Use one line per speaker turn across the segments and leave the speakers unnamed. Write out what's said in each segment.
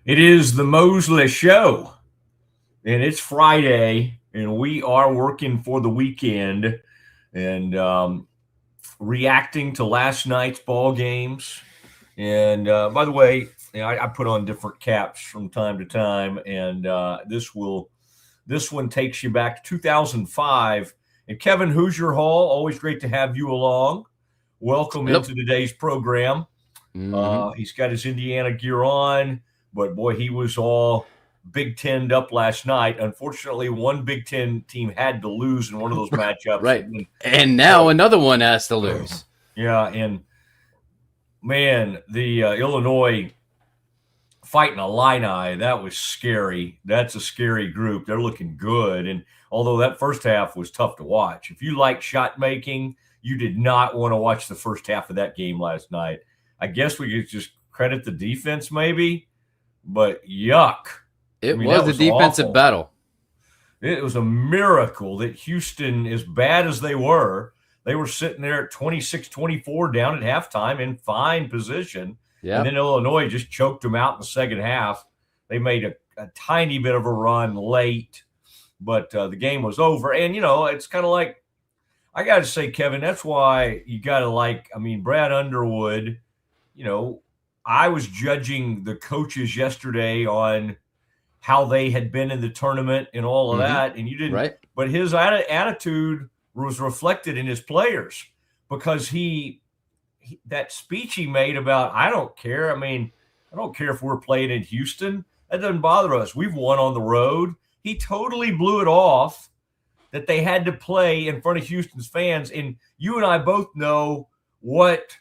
It is the Mosley Show, and it's Friday, and we are working for the weekend and reacting to last night's ball games. And by the way, I put on different caps from time to time, and this one takes you back to 2005. And Kevin Hoosier Hall, always great to have you along. Welcome into today's program. He's got his Indiana gear on, but boy, he was all Big Ten'd up last night. Unfortunately, one Big Ten team had to lose in one of those matchups.
Right. And now another one has to lose.
Yeah, and man, the Illinois fighting Illini, that was scary. That's a scary group. They're looking good. And although that first half was tough to watch, if you like shot making, you did not want to watch the first half of that game last night. I guess we could just credit the defense maybe, but yuck.
It was a defensive
awful.
battle.
It was a miracle that Houston, as bad as they were sitting there at 26-24 down at halftime in fine position. Yeah. And then Illinois just choked them out in the second half. They made a tiny bit of a run late, but the game was over. And, it's kind of like, I got to say, Kevin, that's why you got to Brad Underwood, I was judging the coaches yesterday on how they had been in the tournament and all of that, and you didn't.
Right.
But his attitude was reflected in his players because that speech he made about, I don't care. I don't care if we're playing in Houston. That doesn't bother us. We've won on the road. He totally blew it off that they had to play in front of Houston's fans. And you and I both know what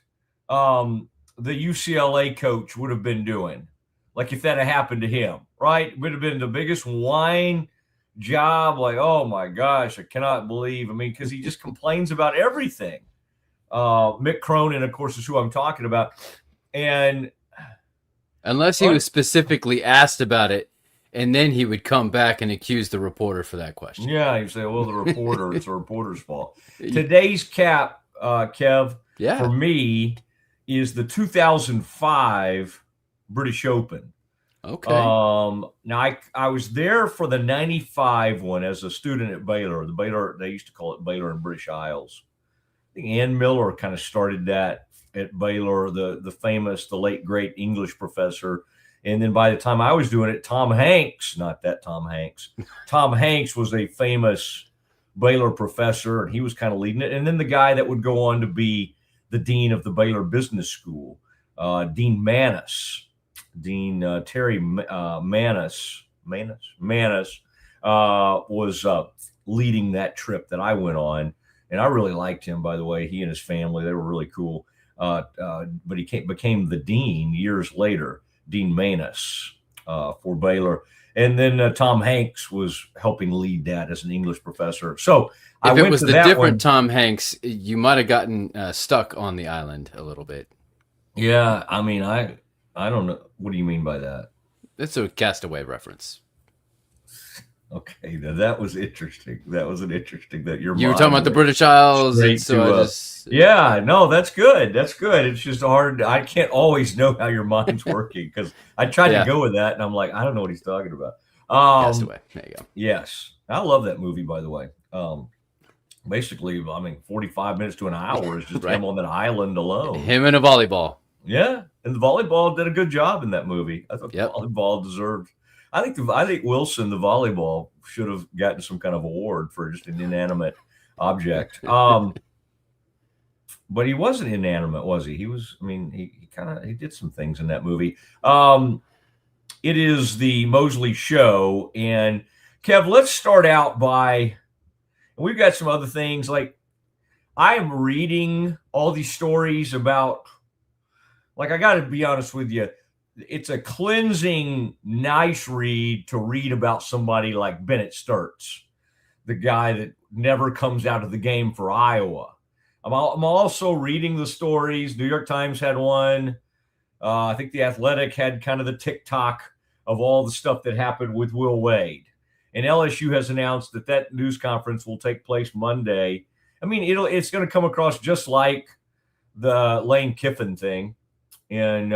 the UCLA coach would have been doing. Like if that had happened to him, right? It would have been the biggest whine job. Like, oh my gosh, I cannot believe. Because he just complains about everything. Mick Cronin, of course, is who I'm talking about. And
unless he was specifically asked about it, and then he would come back and accuse the reporter for that question.
Yeah, he'd say, well, it's the reporter's fault. Today's cap, Kev, for me, is the 2005 British Open.
Okay.
Now, I was there for the 95 one as a student at Baylor. They used to call it Baylor in British Isles. I think Ann Miller kind of started that at Baylor, the late, great English professor. And then by the time I was doing it, Tom Hanks was a famous Baylor professor, and he was kind of leading it. And then the guy that would go on to be the dean of the Baylor Business School, Dean Terry Manis was leading that trip that I went on. And I really liked him, by the way. He and his family, they were really cool. But he became the dean years later, Dean Manis, for Baylor. And then Tom Hanks was helping lead that as an English professor. So
if it was the different Tom Hanks, you might have gotten stuck on the island a little bit.
Yeah, I don't know. What do you mean by that?
It's a Castaway reference.
Okay, now that was interesting. That was an interesting that you were
talking about the British Isles.
Yeah, no, that's good. That's good. It's just hard. I can't always know how your mind's working because I tried to go with that, and I'm like, I don't know what he's talking about.
Castaway. There you go.
Yes, I love that movie. By the way, basically, 45 minutes to an hour is just him on that island alone.
Him and a volleyball.
Yeah, and the volleyball did a good job in that movie. I thought the volleyball deserved. I think Wilson, the volleyball, should have gotten some kind of award for just an inanimate object. But he wasn't inanimate, was he? He was. He did some things in that movie. It is the Mosley Show, and Kev, let's start out by. We've got some other things like I am reading all these stories about. Like, I got to be honest with you, it's a cleansing, nice read to read about somebody like Bennett Sturts, the guy that never comes out of the game for Iowa. I'm also reading the stories. New York Times had one. I think The Athletic had kind of the TikTok of all the stuff that happened with Will Wade. And LSU has announced that news conference will take place Monday. It's going to come across just like the Lane Kiffin thing. And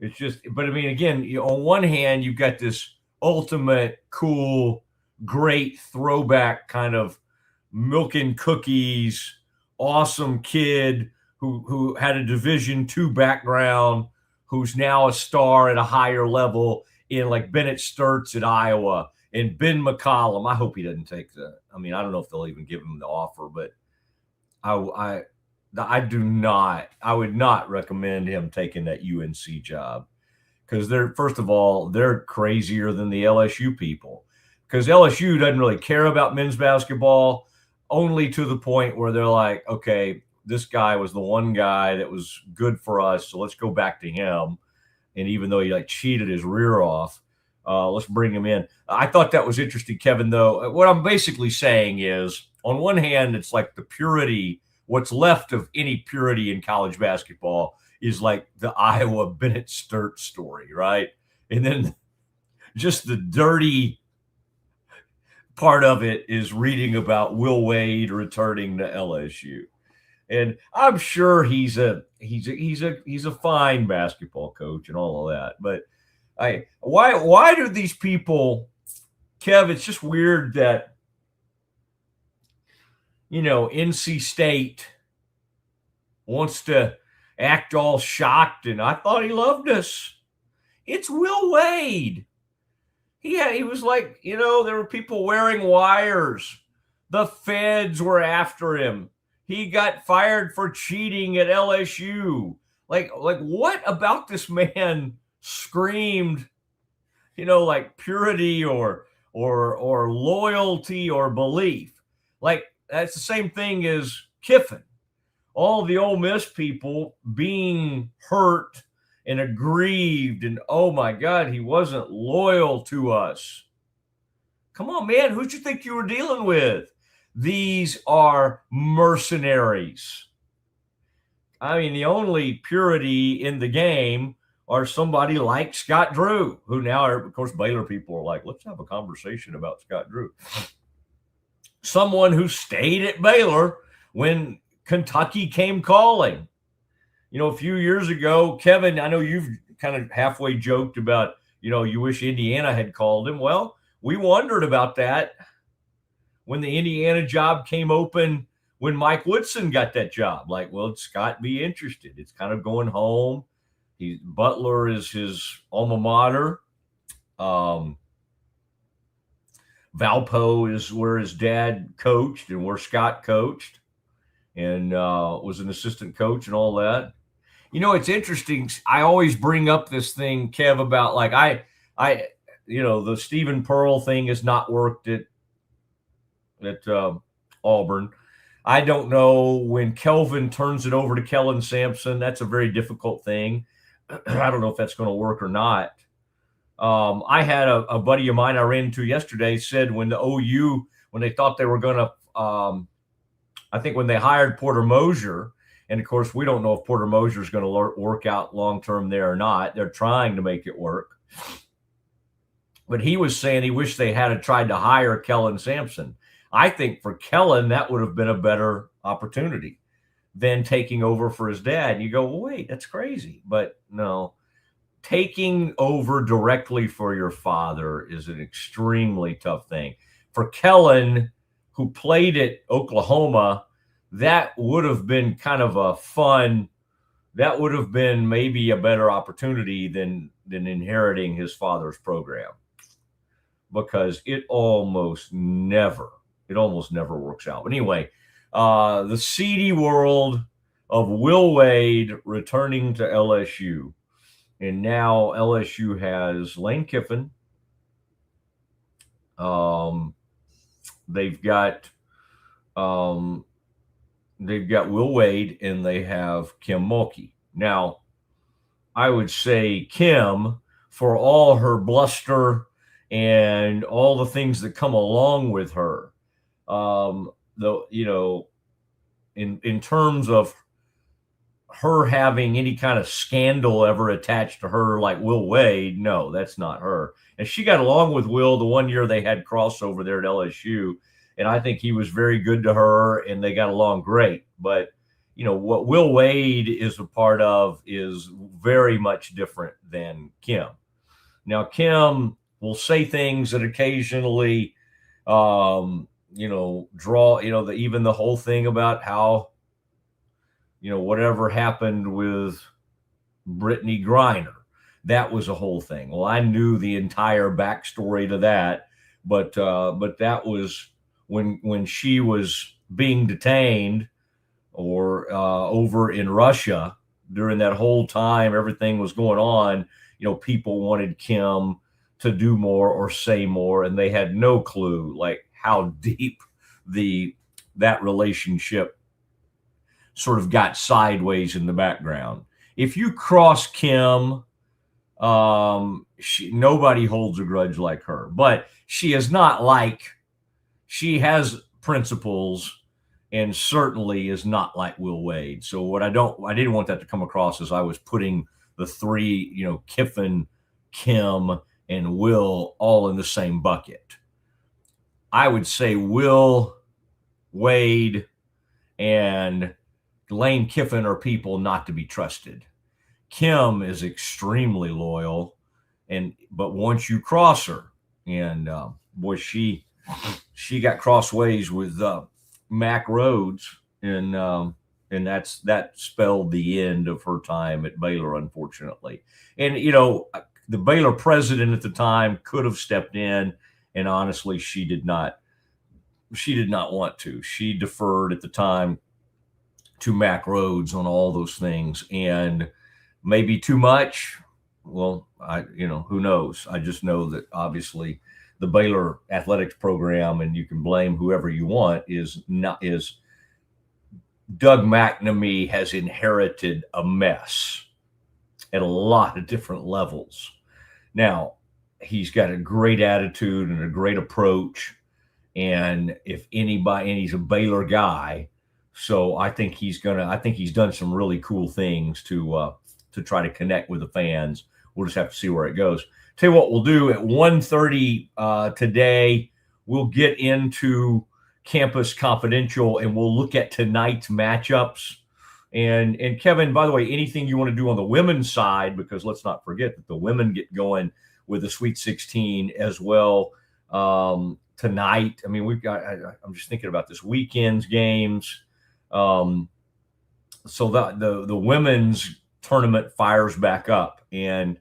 It's just, but I mean, again, on one hand, you've got this ultimate cool, great throwback kind of milk and cookies, awesome kid who had a Division II background, who's now a star at a higher level in like Bennett Sturts at Iowa and Ben McCollum. I hope he doesn't take the. I mean, I don't know if they'll even give him the offer, but I do not. I would not recommend him taking that UNC job because they're, first of all, they're crazier than the LSU people, because LSU doesn't really care about men's basketball, only to the point where they're like, okay, this guy was the one guy that was good for us, so let's go back to him. And even though he like cheated his rear off, let's bring him in. I thought that was interesting, Kevin, though. What I'm basically saying is, on one hand, it's like the purity, what's left of any purity in college basketball is like the Iowa Bennett Sturt story, right? And then just the dirty part of it is reading about Will Wade returning to LSU. And I'm sure he's a fine basketball coach and all of that. But why do these people, Kev, it's just weird that, NC State wants to act all shocked, and I thought he loved us. It's Will Wade. He was like, there were people wearing wires. The feds were after him. He got fired for cheating at LSU. Like what about this man screamed, like purity or loyalty or belief? Like, that's the same thing as Kiffin. All the Ole Miss people being hurt and aggrieved, and oh my God, he wasn't loyal to us. Come on, man, who'd you think you were dealing with? These are mercenaries. I mean, the only purity in the game are somebody like Scott Drew, who now are, of course, Baylor people are like, let's have a conversation about Scott Drew. Someone who stayed at Baylor when Kentucky came calling. A few years ago, Kevin, I know you've kind of halfway joked about, you wish Indiana had called him. Well, we wondered about that when the Indiana job came open, when Mike Woodson got that job. Like, well, Scott be interested? It's kind of going home. Butler is his alma mater. Valpo is where his dad coached and where Scott coached and was an assistant coach and all that. It's interesting. I always bring up this thing, Kev, about like the Stephen Pearl thing has not worked at Auburn. I don't know when Kelvin turns it over to Kellen Sampson. That's a very difficult thing. I don't know if that's going to work or not. I had a buddy of mine I ran into yesterday said when the OU, when they thought they were going to, I think when they hired Porter Moser, and of course we don't know if Porter Moser is going to work out long-term there or not. They're trying to make it work. But he was saying he wished they had tried to hire Kellen Sampson. I think for Kellen, that would have been a better opportunity than taking over for his dad. And you go, well, wait, that's crazy. But no. Taking over directly for your father is an extremely tough thing. For Kellen, who played at Oklahoma, that would have been kind of that would have been maybe a better opportunity than inheriting his father's program, because it almost never works out. But anyway, the seedy world of Will Wade returning to LSU. And now LSU has Lane Kiffin. They've got Will Wade, and they have Kim Mulkey. Now, I would say Kim, for all her bluster and all the things that come along with her, in terms of her having any kind of scandal ever attached to her like Will Wade, no, that's not her. And she got along with Will the one year they had crossover there at LSU, and I think he was very good to her, and they got along great. But, what Will Wade is a part of is very much different than Kim. Now, Kim will say things that occasionally, draw, even the whole thing about how, whatever happened with Brittany Griner, that was a whole thing. Well, I knew the entire backstory to that, but that was when she was being detained or over in Russia during that whole time everything was going on. People wanted Kim to do more or say more, and they had no clue like how deep that relationship sort of got sideways in the background. If you cross Kim, nobody holds a grudge like her, but she is not like, she has principles and certainly is not like Will Wade. So I didn't want that to come across as I was putting the three, Kiffin, Kim, and Will all in the same bucket. I would say Will, Wade, and Lane Kiffin are people not to be trusted. Kim is extremely loyal, but once you cross her, and boy, she got crossways with Mac Rhodes, and that spelled the end of her time at Baylor, unfortunately. And the Baylor president at the time could have stepped in, and honestly, she did not want to. She deferred at the time to Mac Rhodes on all those things, and maybe too much. Well, who knows? I just know that obviously the Baylor athletics program, and you can blame whoever you want, is Doug McNamee has inherited a mess at a lot of different levels. Now, he's got a great attitude and a great approach, and he's a Baylor guy, so I think he's done some really cool things to try to connect with the fans. We'll just have to see where it goes. Tell you what we'll do at 1:30 today. We'll get into Campus Confidential, and we'll look at tonight's matchups. And Kevin, by the way, anything you want to do on the women's side, because let's not forget that the women get going with the Sweet 16 as well tonight. I mean, I'm just thinking about this weekend's games. So the women's tournament fires back up, and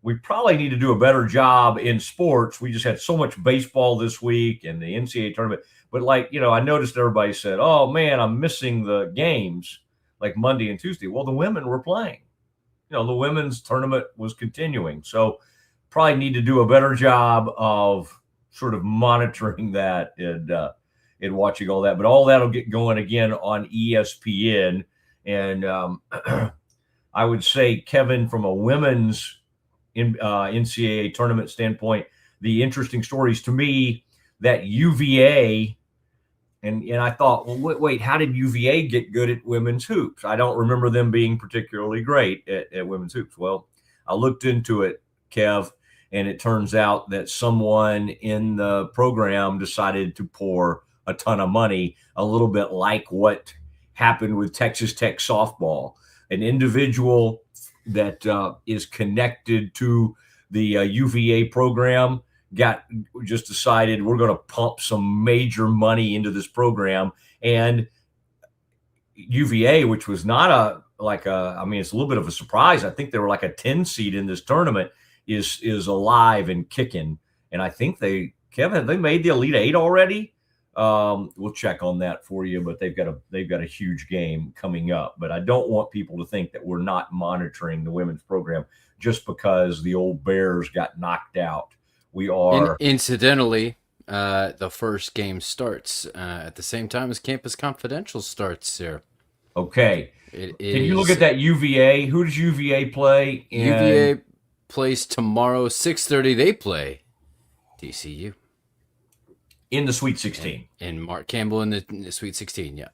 we probably need to do a better job in sports. We just had so much baseball this week and the NCAA tournament. But I noticed everybody said, oh man, I'm missing the games like Monday and Tuesday. Well, the women were playing. The women's tournament was continuing. So probably need to do a better job of sort of monitoring that and watching all that. But all that will get going again on ESPN. And I would say, Kevin, from a women's NCAA tournament standpoint, the interesting stories to me that UVA, and I thought, well, wait, how did UVA get good at women's hoops? I don't remember them being particularly great at women's hoops. Well, I looked into it, Kev, and it turns out that someone in the program decided to pour a ton of money, a little bit like what happened with Texas Tech softball. An individual that is connected to the UVA program just decided we're going to pump some major money into this program. And UVA, which was not it's a little bit of a surprise. I think they were like a 10 seed in this tournament, is alive and kicking. And I think they made the Elite Eight already. We'll check on that for you, but they've got a huge game coming up. But I don't want people to think that we're not monitoring the women's program just because the old Bears got knocked out. We are.
Incidentally, the first game starts at the same time as Campus Confidential starts here.
Okay. Can you look at that UVA? Who does UVA play?
UVA plays tomorrow, 6:30. They play TCU.
In the Sweet 16.
And Mark Campbell in the Sweet 16, yeah.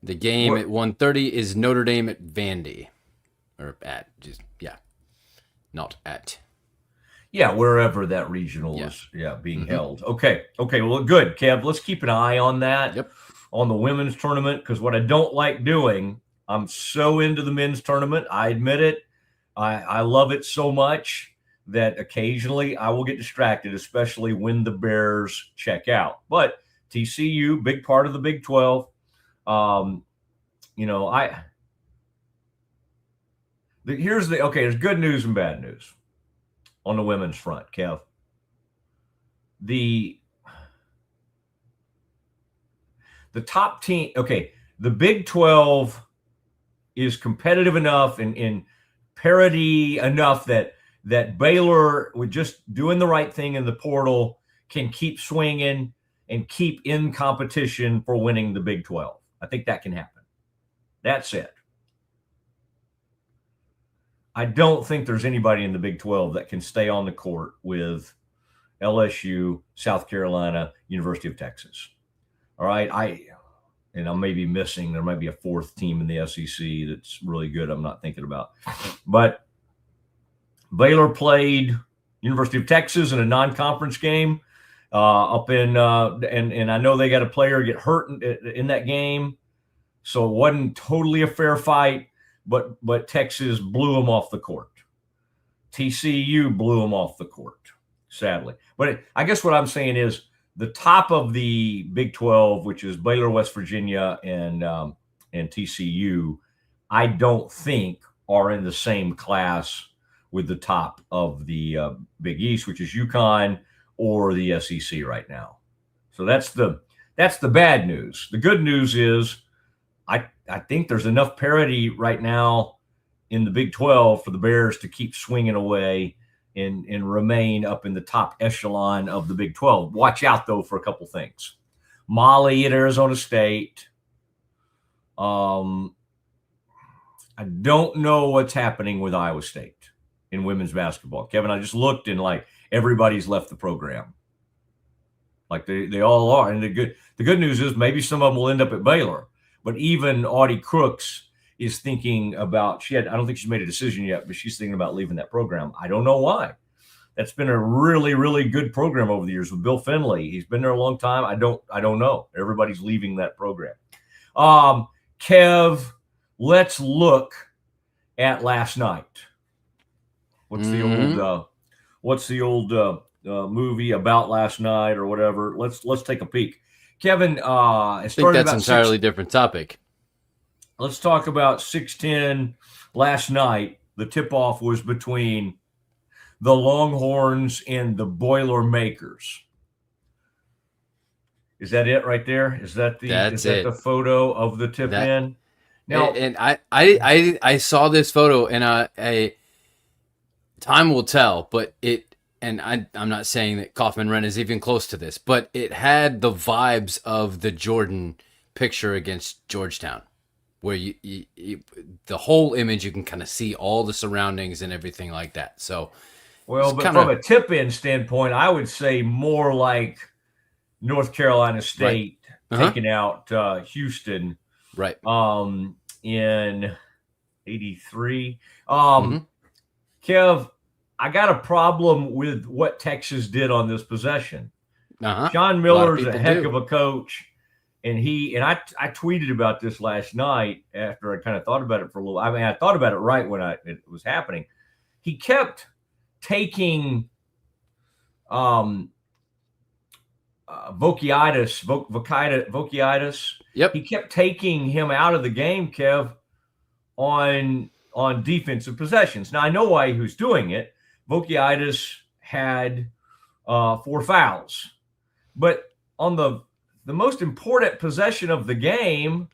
The game at 1:30 is Notre Dame at Vandy. Or not at.
Yeah, wherever that regional is being held. Okay, well, good, Kev. Let's keep an eye on that.
Yep.
on the women's tournament, because what I don't like doing, I'm so into the men's tournament. I admit it. I love it so much that occasionally I will get distracted, especially when the Bears check out. But TCU, big part of the Big 12. There's good news and bad news on the women's front, Kev. The top team, the Big 12 is competitive enough and parity enough that Baylor, with just doing the right thing in the portal, can keep swinging and keep in competition for winning the Big 12. I think that can happen. That's it. I don't think there's anybody in the Big 12 that can stay on the court with LSU, South Carolina, University of Texas. All right. I may be missing. There might be a fourth team in the SEC that's really good I'm not thinking about. But Baylor played University of Texas in a non-conference game up in and I know they got a player get hurt in that game. So it wasn't totally a fair fight, but Texas blew them off the court. TCU blew them off the court, sadly. But I guess what I'm saying is the top of the Big 12, which is Baylor, West Virginia, and TCU, I don't think are in the same class with the top of the Big East, which is UConn or the SEC right now. So that's the bad news. The good news is I think there's enough parity right now in the Big 12 for the Bears to keep swinging away and remain up in the top echelon of the Big 12. Watch out, though, for a couple things. Molly at Arizona State. I don't know what's happening with Iowa State in women's basketball. Kevin, I just looked and everybody's left the program. They all are. And the good news is maybe some of them will end up at Baylor. But even Audie Crooks is thinking about, I don't think she's made a decision yet, but she's thinking about leaving that program. I don't know why. That's been a really, really good program over the years with Bill Finley. He's been there a long time. I don't know. Everybody's leaving that program. Kev, let's look at last night. What's the old movie about last night or whatever? Let's take a peek. Kevin, I
think that's an entirely different topic.
Let's talk about 6:10 last night. The tip-off was between the Longhorns and the Boilermakers. Is that it right there? Is that the photo of the tip-in?
Now, and I saw this photo, and time will tell, but I'm not saying that Kaufman-Renn is even close to this, but it had the vibes of the Jordan picture against Georgetown, where the whole image, you can kind of see all the surroundings and everything like that. So,
but from a tip-in standpoint, I would say more like North Carolina State taking out Houston,
right?
In '83. Kev, I got a problem with what Texas did on this possession. Sean Miller's a heck of a coach, and I tweeted about this last night after I kind of thought about it for a little. I mean, I thought about it right when it was happening. He kept taking Vokiaitis.
Yep.
He kept taking him out of the game, Kev, on defensive possessions. Now I know why he was doing it. Vokiaitis had 4 fouls. But on the most important possession of the game,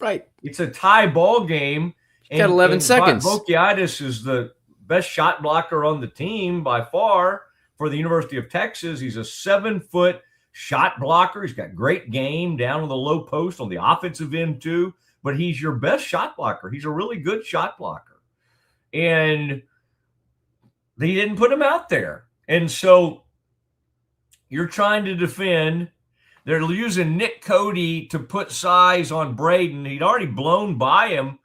right?
It's a tie ball game.
Got 11 seconds.
Vokiaitis is the best shot blocker on the team by far for the University of Texas. He's a 7-foot shot blocker. He's got great game down on the low post on the offensive end too. But he's your best shot blocker. He's a really good shot blocker. And they didn't put him out there. And so you're trying to defend. They're using Nick Cody to put size on Braden. He'd already blown by him,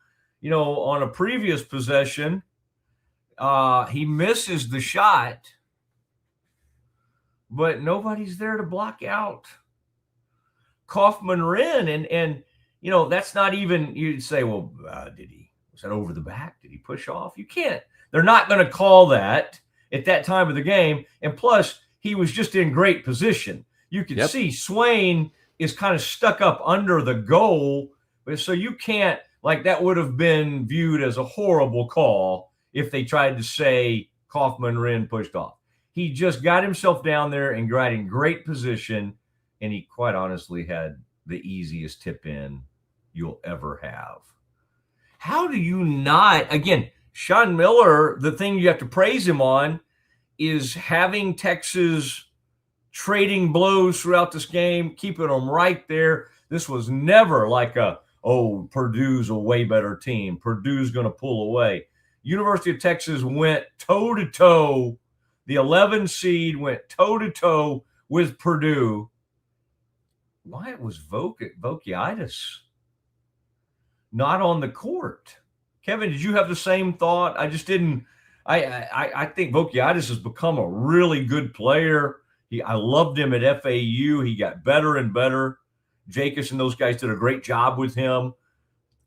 on a previous possession. He misses the shot, but nobody's there to block out Kaufman-Renn, and that's not even, you'd say, well, was that over the back? Did he push off? You can't. They're not going to call that at that time of the game. And plus, he was just in great position. You could see Swain is kind of stuck up under the goal. So you can't, that would have been viewed as a horrible call if they tried to say Kaufman-Renn pushed off. He just got himself down there and got in great position, and he quite honestly had the easiest tip in you'll ever have. How do you not, again, Sean Miller, the thing you have to praise him on is having Texas trading blows throughout this game, keeping them right there. This was never like Purdue's a way better team. Purdue's going to pull away. University of Texas went toe-to-toe. The 11 seed went toe-to-toe with Purdue. Why was Vokiaitis not on the court? Kevin, did you have the same thought? I just didn't. I think Vokiaitis has become a really good player. I loved him at FAU. He got better and better. Jacobs and those guys did a great job with him.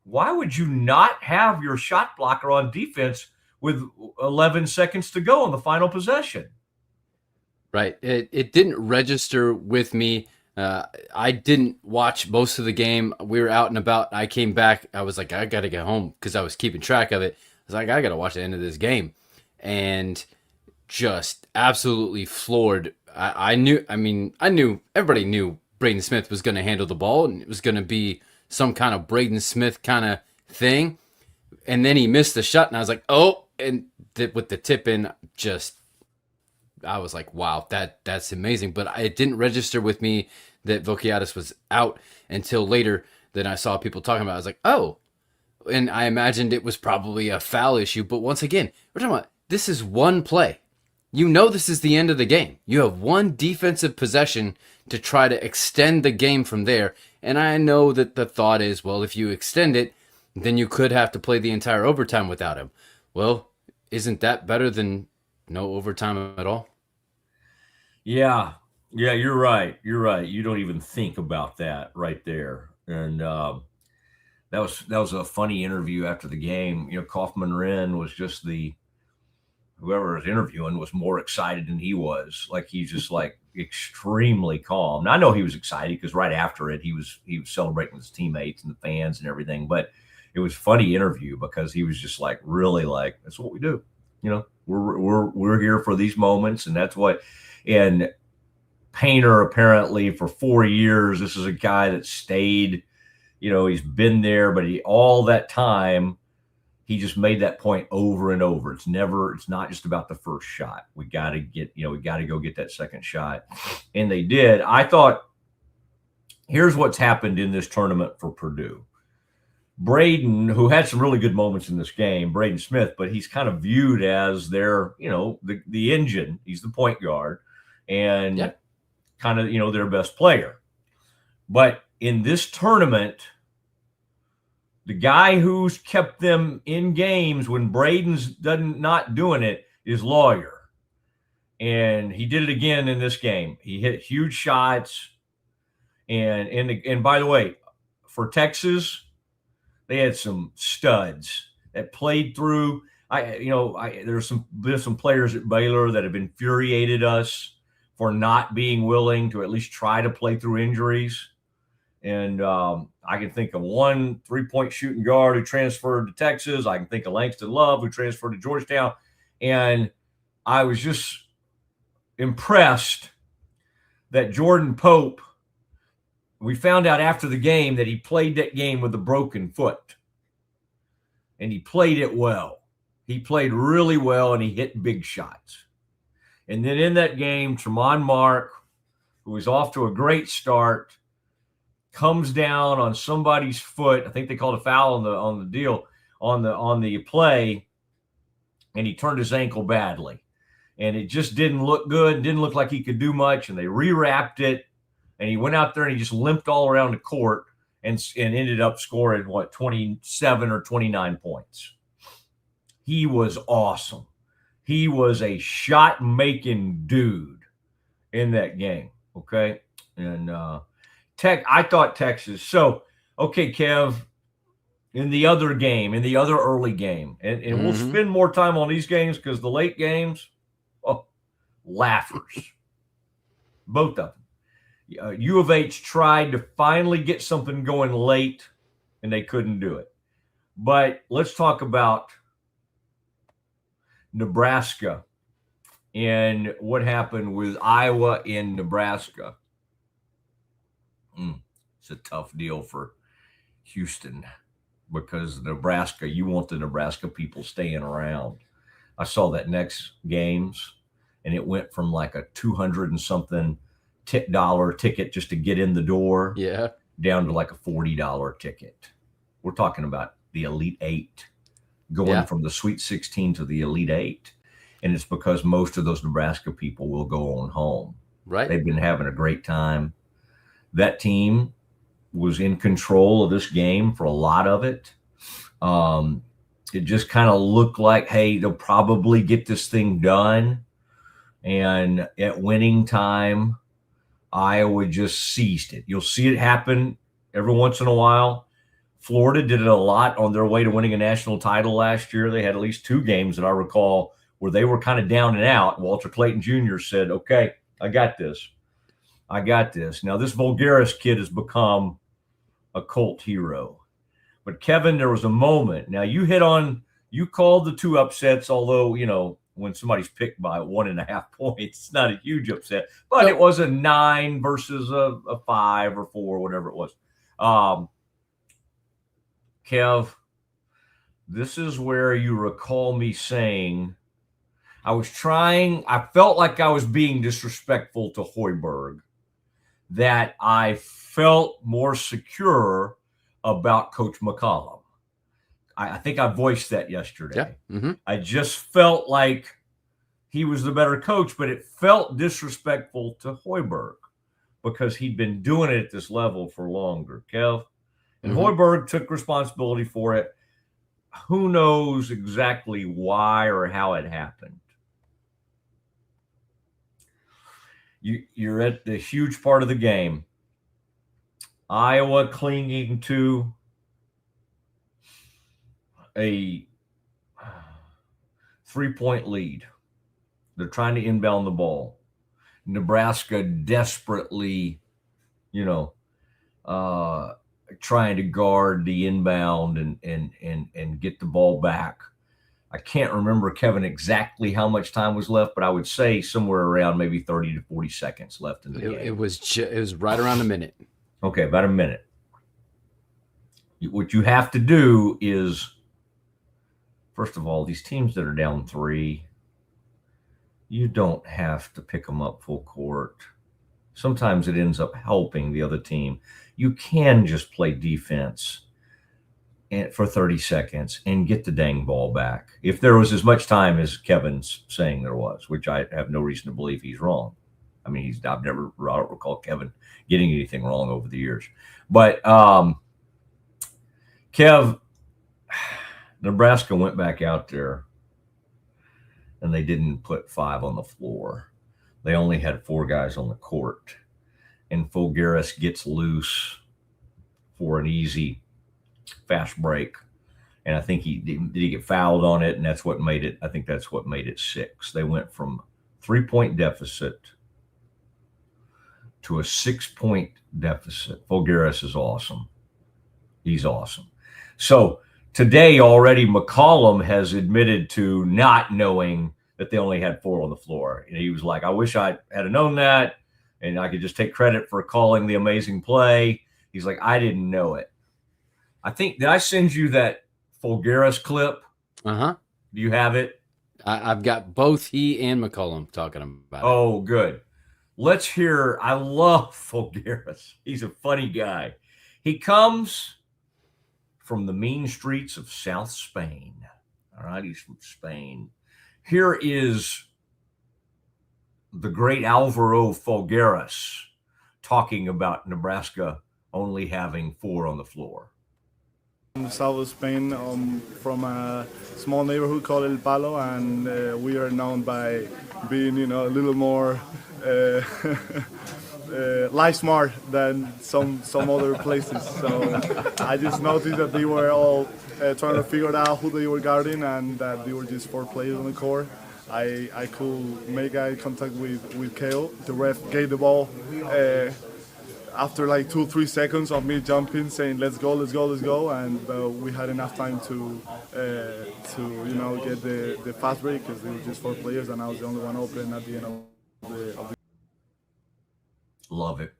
Why would you not have your shot blocker on defense with 11 seconds to go on the final possession?
Right. It didn't register with me. I didn't watch most of the game. We were out and about. I came back. I was like, I got to get home because I was keeping track of it. I was like, I got to watch the end of this game. And just absolutely floored. I knew everybody knew Braden Smith was going to handle the ball and it was going to be some kind of Braden Smith kind of thing. And then he missed the shot and I was like, and with the tip in, I was like, wow, that's amazing. But it didn't register with me that Vokiaitis was out until later. Then I saw people talking about it. I was like, and I imagined it was probably a foul issue. But once again, we're talking about this is one play. This is the end of the game. You have one defensive possession to try to extend the game from there. And I know that the thought is, well, if you extend it, then you could have to play the entire overtime without him. Well, isn't that better than no overtime at all?
Yeah, you're right. You don't even think about that right there. And that was a funny interview after the game. Kaufman-Renn was just whoever was interviewing was more excited than he was. He's just extremely calm. Now I know he was excited because right after it he was celebrating with his teammates and the fans and everything. But it was a funny interview because he was just really that's what we do. We're here for these moments, and that's what. And Painter apparently for 4 years. This is a guy that stayed. He's been there, but all that time. He just made that point over and over. It's not just about the first shot. We got to go get that second shot. And they did. I thought, here's what's happened in this tournament for Purdue. Braden, who had some really good moments in this game, Braden Smith, but he's kind of viewed as their, the engine. He's the point guard and kind of, their best player. But in this tournament, the guy who's kept them in games when Braden's not doing it is Lawyer. And he did it again in this game. He hit huge shots. And by the way, for Texas, they had some studs that played through. There's some players at Baylor that have infuriated us for not being willing to at least try to play through injuries. And I can think of one 3-point shooting guard who transferred to Texas. I can think of Langston Love who transferred to Georgetown. And I was just impressed that Jordan Pope, we found out after the game that he played that game with a broken foot. And he played it well. He played really well, and he hit big shots. And then in that game, Tremont Mark, who was off to a great start, comes down on somebody's foot. I think they called a foul on the play, and he turned his ankle badly. And it just didn't look good. Didn't look like he could do much, and they rewrapped it. And he went out there and he just limped all around the court and ended up scoring 27 or 29 points. He was awesome. He was a shot-making dude in that game. Okay, and I thought Texas. So, okay, Kev, in the other game, in the other early game, and we'll spend more time on these games because the late games, laughers. Both of them. U of H tried to finally get something going late, and they couldn't do it. But let's talk about Nebraska and what happened with Iowa in Nebraska. It's a tough deal for Houston because Nebraska, you want the Nebraska people staying around. I saw that next games, and it went from like a 200 and something $dollar ticket just to get in the door, down to like a $40 ticket. We're talking about the Elite Eight going from the Sweet 16 to the Elite Eight. And it's because most of those Nebraska people will go on home.
Right.
They've been having a great time. That team was in control of this game for a lot of it. It just kind of looked like, hey, they'll probably get this thing done. And at winning time, Iowa just seized it. You'll see it happen every once in a while. Florida did it a lot on their way to winning a national title last year. They had at least 2 games that I recall where they were kind of down and out. Walter Clayton Jr. said, okay, I got this. I got this. Now, this Vulgaris kid has become a cult hero. But, Kevin, there was a moment. Now, you called the 2 upsets, although, when somebody's picked by 1.5 points, it's not a huge upset. But it was a 9 versus a 5 or 4, whatever it was. Kev, this is where you recall me saying I felt like I was being disrespectful to Hoiberg, that I felt more secure about Coach McCollum. I think I voiced that yesterday.
Yeah.
I just felt like he was the better coach, but it felt disrespectful to Hoiberg because he'd been doing it at this level for longer, Kev. And Hoiberg took responsibility for it. Who knows exactly why or how it happened? You're at the huge part of the game. Iowa clinging to a 3-point lead. They're trying to inbound the ball. Nebraska desperately, trying to guard the inbound and get the ball back. I can't remember, Kevin, exactly how much time was left, but I would say somewhere around maybe 30 to 40 seconds left in the game.
It was right around a minute.
Okay, about a minute. What you have to do is, first of all, these teams that are down 3, you don't have to pick them up full court. Sometimes it ends up helping the other team. You can just play defense for 30 seconds and get the dang ball back. If there was as much time as Kevin's saying there was, which I have no reason to believe he's wrong. I mean, I don't recall Kevin getting anything wrong over the years. But Kev, Nebraska went back out there and they didn't put 5 on the floor. They only had 4 guys on the court. And Fulgaris gets loose for an easy fast break. And I think did he get fouled on it? And that's what made it. I think that's what made it 6. They went from 3-point deficit to a 6-point deficit. Fulgaris is awesome. He's awesome. So today already McCollum has admitted to not knowing that they only had 4 on the floor. And he was like, I wish I had known that. And I could just take credit for calling the amazing play. He's like, I didn't know it. I think, did I send you that Fulgaris clip?
Uh-huh.
Do you have it?
I've got both he and McCollum talking about it.
Oh, good. Let's hear. I love Fulgaris. He's a funny guy. He comes from the mean streets of South Spain. All right, he's from Spain. Here is the great Alvaro Fulgaris talking about Nebraska only having 4 on the floor.
South of Spain, from a small neighborhood called El Palo, and we are known by being, a little more life smart than some other places. So I just noticed that they were all trying to figure out who they were guarding, and that they were just 4 players on the court. I could make eye contact with Kale. The ref gave the ball after like 2-3 seconds of me jumping, saying let's go, and we had enough time to get the fast break, because there were just 4 players and I was the only one open at the end of the
Love it.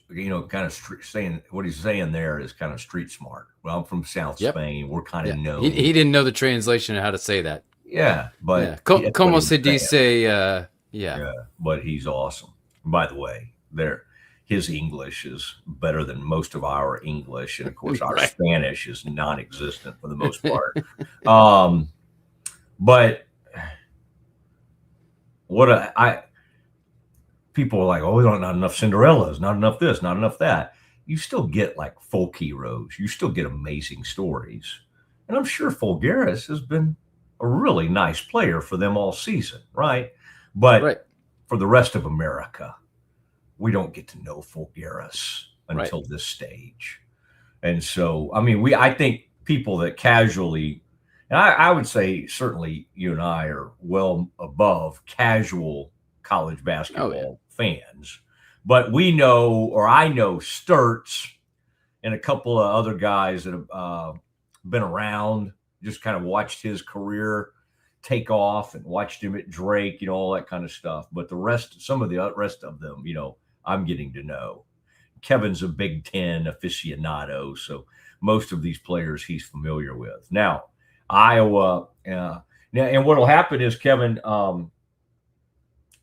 Kind of saying what he's saying there is kind of street smart. Well, I'm from South Spain. We're kind of known.
He didn't know the translation of how to say that.
Yeah, but
Como se dice?
Yeah, but he's awesome. By the way, his English is better than most of our English, and of course our Spanish is non-existent for the most part. But people are like, oh, we don't not enough Cinderellas, not enough this, not enough that. You still get like folk heroes. You still get amazing stories, and I'm sure Folgueras has been a really nice player for them all season, right? But for the rest of America, we don't get to know Folgueras until this stage. And so, I mean, I think people that casually, and I would say certainly you and I are well above casual college basketball fans, but we know, or I know Sturts and a couple of other guys that have been around, just kind of watched his career take off and watched him at Drake, all that kind of stuff. But some of the rest of them, I'm getting to know. Kevin's a Big Ten aficionado, so most of these players he's familiar with. Now, Iowa, and what'll happen is, Kevin, and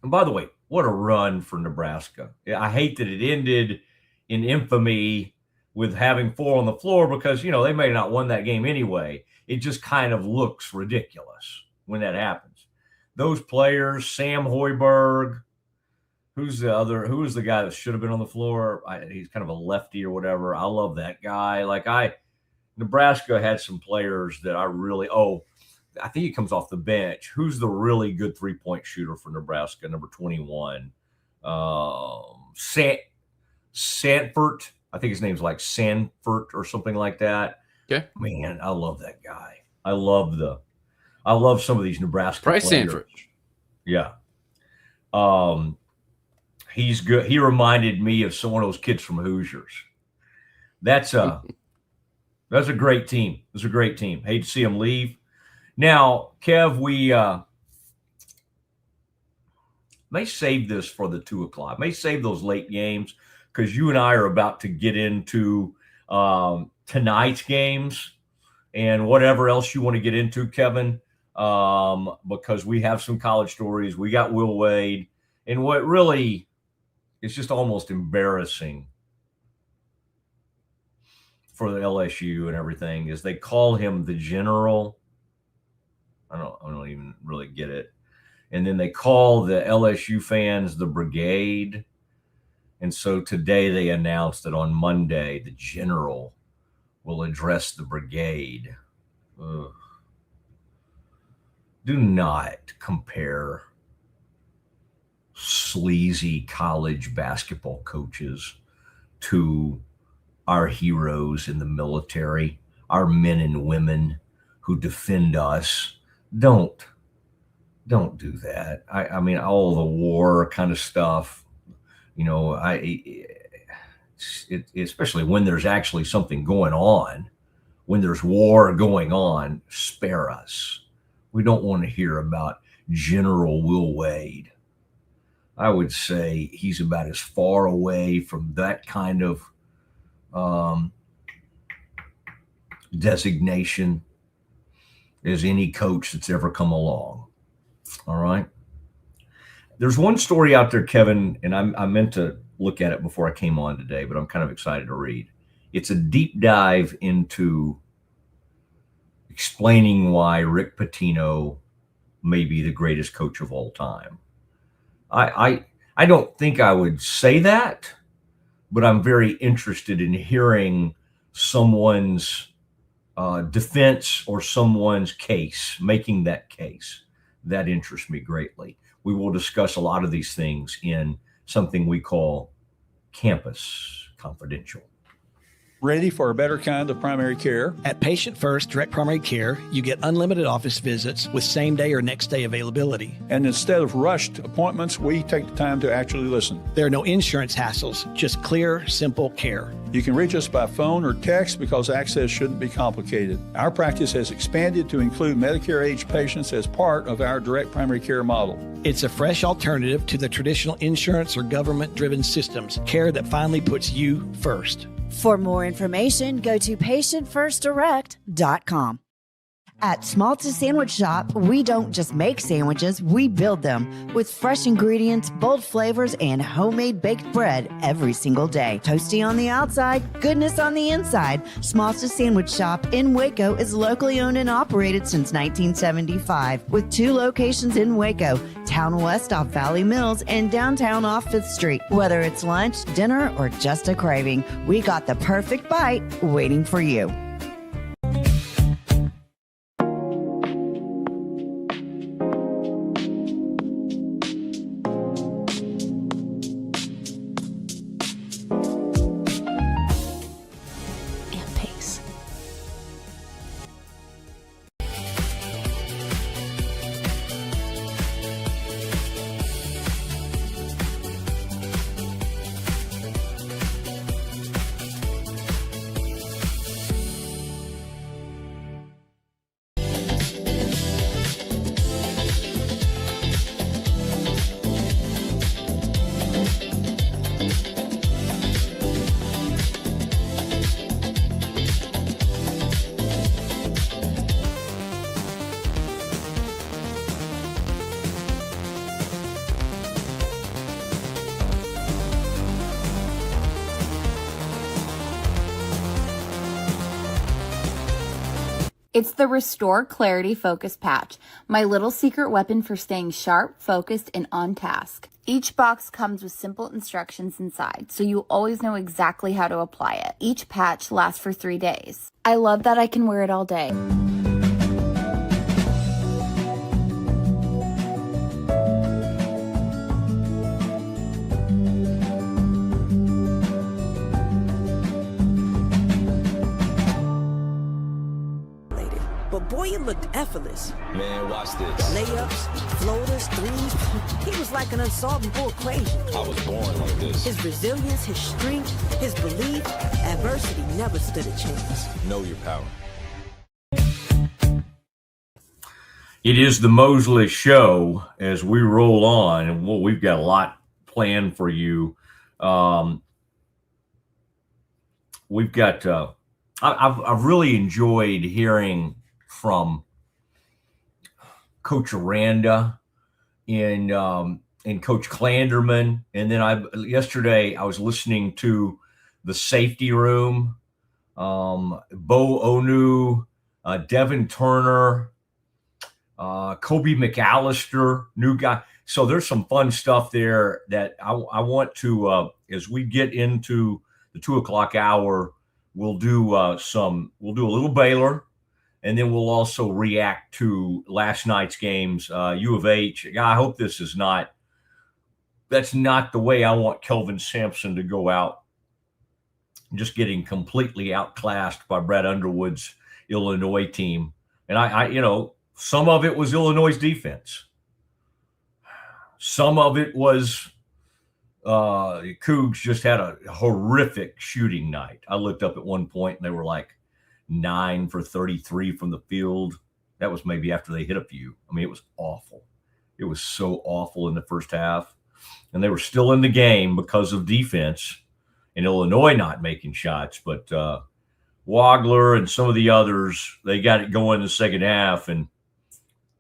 by the way, what a run for Nebraska. I hate that it ended in infamy with having 4 on the floor, because, they may not won that game anyway. It just kind of looks ridiculous when that happens. Those players, Sam Hoiberg, who is the guy that should have been on the floor? He's kind of a lefty or whatever. I love that guy. Nebraska had some players that I really, I think he comes off the bench. Who's the really good 3-point shooter for Nebraska? Number 21. Sanford. I think his name's like Sanford or something like that.
Okay.
Man, I love that guy. I love some of these Nebraska
Bryce
players.
Sanford. Yeah.
He's good. He reminded me of one of those kids from Hoosiers. That's a great team. It's a great team. Hate to see him leave. Now, Kev, we may save this for the 2 o'clock. May save those late games, because you and I are about to get into tonight's games and whatever else you want to get into, Kevin, because we have some college stories. We got Will Wade, and what really is just almost embarrassing for the LSU and everything is they call him the General. I don't even really get it. And then they call the LSU fans the Brigade. And so today they announced that on Monday, the General will address the Brigade. Ugh. Do not compare sleazy college basketball coaches to our heroes in the military, our men and women who defend us. Don't do that. I mean, all the war kind of stuff, especially when there's actually something going on, when there's war going on, spare us. We don't want to hear about General Will Wade. I would say he's about as far away from that kind of designation as any coach that's ever come along. All right. There's one story out there, Kevin, and I meant to look at it before I came on today, but I'm kind of excited to read. It's a deep dive into explaining why Rick Pitino may be the greatest coach of all time. I don't think I would say that, but I'm very interested in hearing someone's defense or someone's case, making that case. That interests me greatly. We will discuss a lot of these things in something we call Campus Confidential.
Ready for a better kind of primary care?
At Patient First Direct Primary Care, you get unlimited office visits with same-day or next-day availability.
And instead of rushed appointments, we take the time to actually listen.
There are no insurance hassles, just clear, simple care.
You can reach us by phone or text because access shouldn't be complicated. Our practice has expanded to include Medicare-age patients as part of our direct primary care model.
It's a fresh alternative to the traditional insurance or government-driven systems, care that finally puts you first.
For more information, go to patientfirstdirect.com. At Schmaltz Sandwich Shop, we don't just make sandwiches, we build them with fresh ingredients, bold flavors, and homemade baked bread every single day. Toasty on the outside, goodness on the inside. Schmaltz Sandwich Shop in Waco is locally owned and operated since 1975 with 2 locations in Waco, Town West off Valley Mills and downtown off 5th Street. Whether it's lunch, dinner, or just a craving, we got the perfect bite waiting for you.
It's the Restore Clarity Focus Patch, my little secret weapon for staying sharp, focused, and on task. Each box comes with simple instructions inside, so you always know exactly how to apply it. Each patch lasts for 3 days. I love that I can wear it all day.
But boy, it looked effortless.
Man, watch this.
Layups, floaters, threes. He was like an unsolvable equation.
I was born like this.
His resilience, his strength, his belief, adversity never stood a chance.
Know your power.
It is the Mosley Show as we roll on, and we've got a lot planned for you. We've got. I've really enjoyed hearing from Coach Aranda and Coach Clanderman, and then yesterday I was listening to the safety room, Bo Onu, Devin Turner, Kobe McAllister, new guy. So there's some fun stuff there that I want to, as we get into the 2:00 hour, we'll do a little Baylor, and then we'll also react to last night's games, U of H. I hope that's not the way I want Kelvin Sampson to go out, just getting completely outclassed by Brad Underwood's Illinois team. And I some of it was Illinois' defense. Some of it was the Cougs just had a horrific shooting night. I looked up at one point and they were like 9 for 33 from the field. That was maybe after they hit a few. I mean, it was awful. It was so awful in the first half. And they were still in the game because of defense and Illinois not making shots. But Wagler and some of the others, they got it going in the second half. And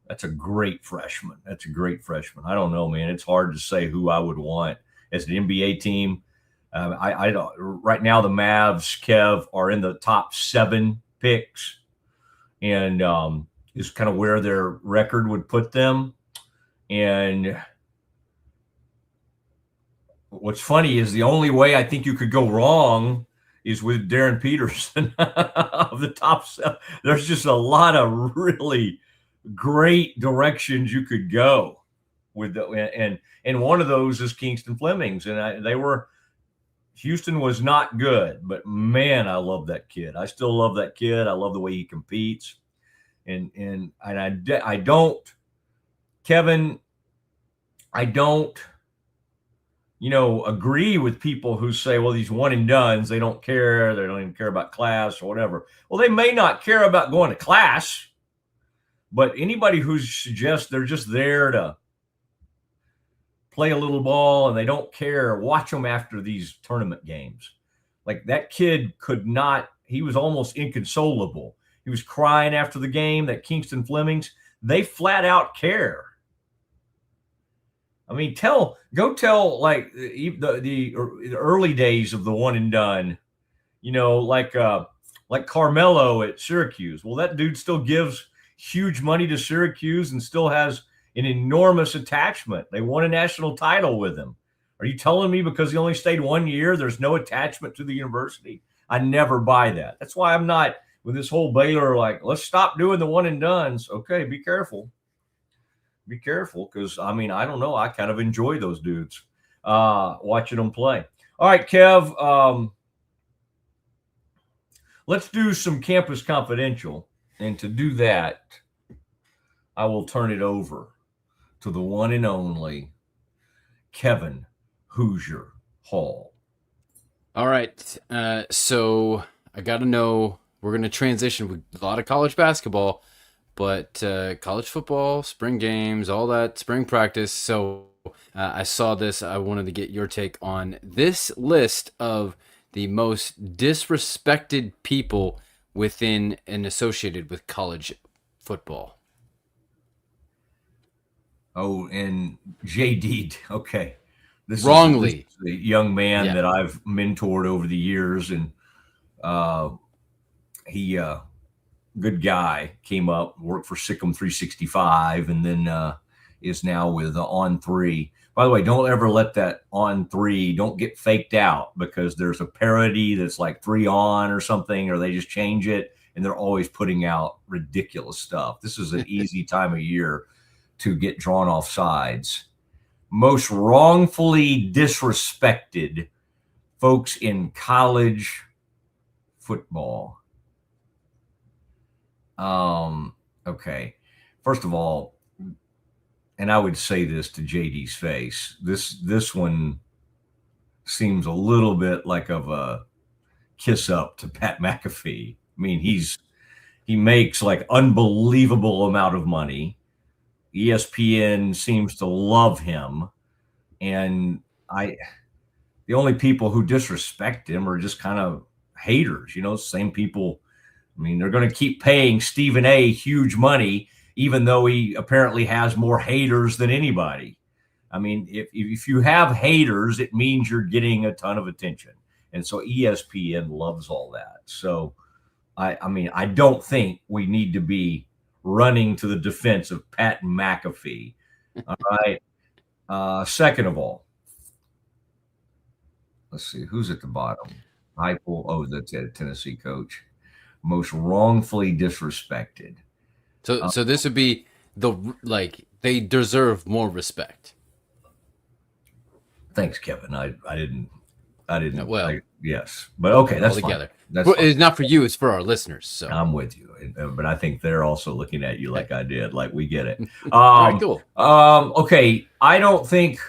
that's a great freshman. I don't know, man. It's hard to say who I would want as an NBA team. I don't. Right now, the Mavs, Kev, are in the top 7 picks, and is kind of where their record would put them. And what's funny is the only way I think you could go wrong is with Darren Peterson of the top 7. There's just a lot of really great directions you could go. with and one of those is Kingston Fleming's, and Houston was not good, but man, I love that kid. I still love that kid. I love the way he competes, and I don't, Kevin, I don't, agree with people who say, well, these one and dones, they don't care. They don't even care about class or whatever. Well, they may not care about going to class, but anybody who suggests they're just there to play a little ball and they don't care, watch them after these tournament games. Like that kid he was almost inconsolable. He was crying after the game, that Kingston Fleming's. They flat out care. I mean, go tell like the early days of the one and done, like Carmelo at Syracuse. Well, that dude still gives huge money to Syracuse and still has an enormous attachment. They won a national title with him. Are you telling me because he only stayed 1 year, there's no attachment to the university? I never buy that. That's why I'm not with this whole Baylor, like, let's stop doing the one and dones. Okay, be careful. Be careful, because, I don't know. I kind of enjoy those dudes watching them play. All right, Kev, let's do some Campus Confidential. And to do that, I will turn it over to the one and only Kevin Hoosier Hall.
All right. So I got to know, we're going to transition with a lot of college basketball, but college football, spring games, all that, spring practice. So I saw this. I wanted to get your take on this list of the most disrespected people within and associated with college football.
Oh, and JD. Okay. This
Wrongly.
Is a young man that I've mentored over the years, and he good guy, came up, worked for Sikkim 365, and then is now with On3. By the way, don't ever let that On3, don't get faked out, because there's a parody that's like 3 on or something, or they just change it, and they're always putting out ridiculous stuff. This is an easy time of year to get drawn off sides. Most wrongfully disrespected folks in college football. Okay. First of all, and I would say this to JD's face, this one seems a little bit like of a kiss up to Pat McAfee. I mean, he makes like unbelievable amount of money. ESPN seems to love him, and the only people who disrespect him are just kind of haters, same people. I mean, they're going to keep paying Stephen A huge money, even though he apparently has more haters than anybody. I mean, if you have haters, it means you're getting a ton of attention. And so ESPN loves all that. So, I don't think we need to be running to the defense of Pat McAfee. All right. Second of all, let's see, who's at the bottom? Heupel, that's a Tennessee coach. Most wrongfully disrespected.
So this would be they deserve more respect.
Thanks, Kevin. I didn't.
Well,
yes, but okay, that's
together.
That's fine.
It's not for you; it's for our listeners. So
I'm with you, but I think they're also looking at you like I did. Like, we get it.
All right, cool.
Okay, I don't think.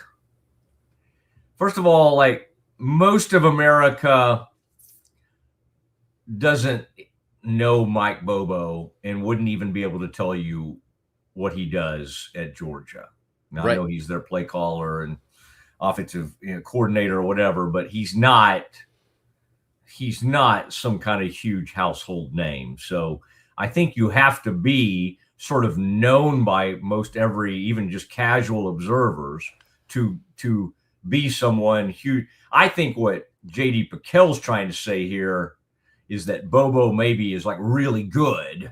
First of all, like, most of America doesn't know Mike Bobo and wouldn't even be able to tell you what he does at Georgia. Now, right. I know he's their play caller and offensive coordinator or whatever, but he's not some kind of huge household name. So I think you have to be sort of known by most even just casual observers to be someone huge. I think what JD Piquel's trying to say here is that Bobo maybe is like really good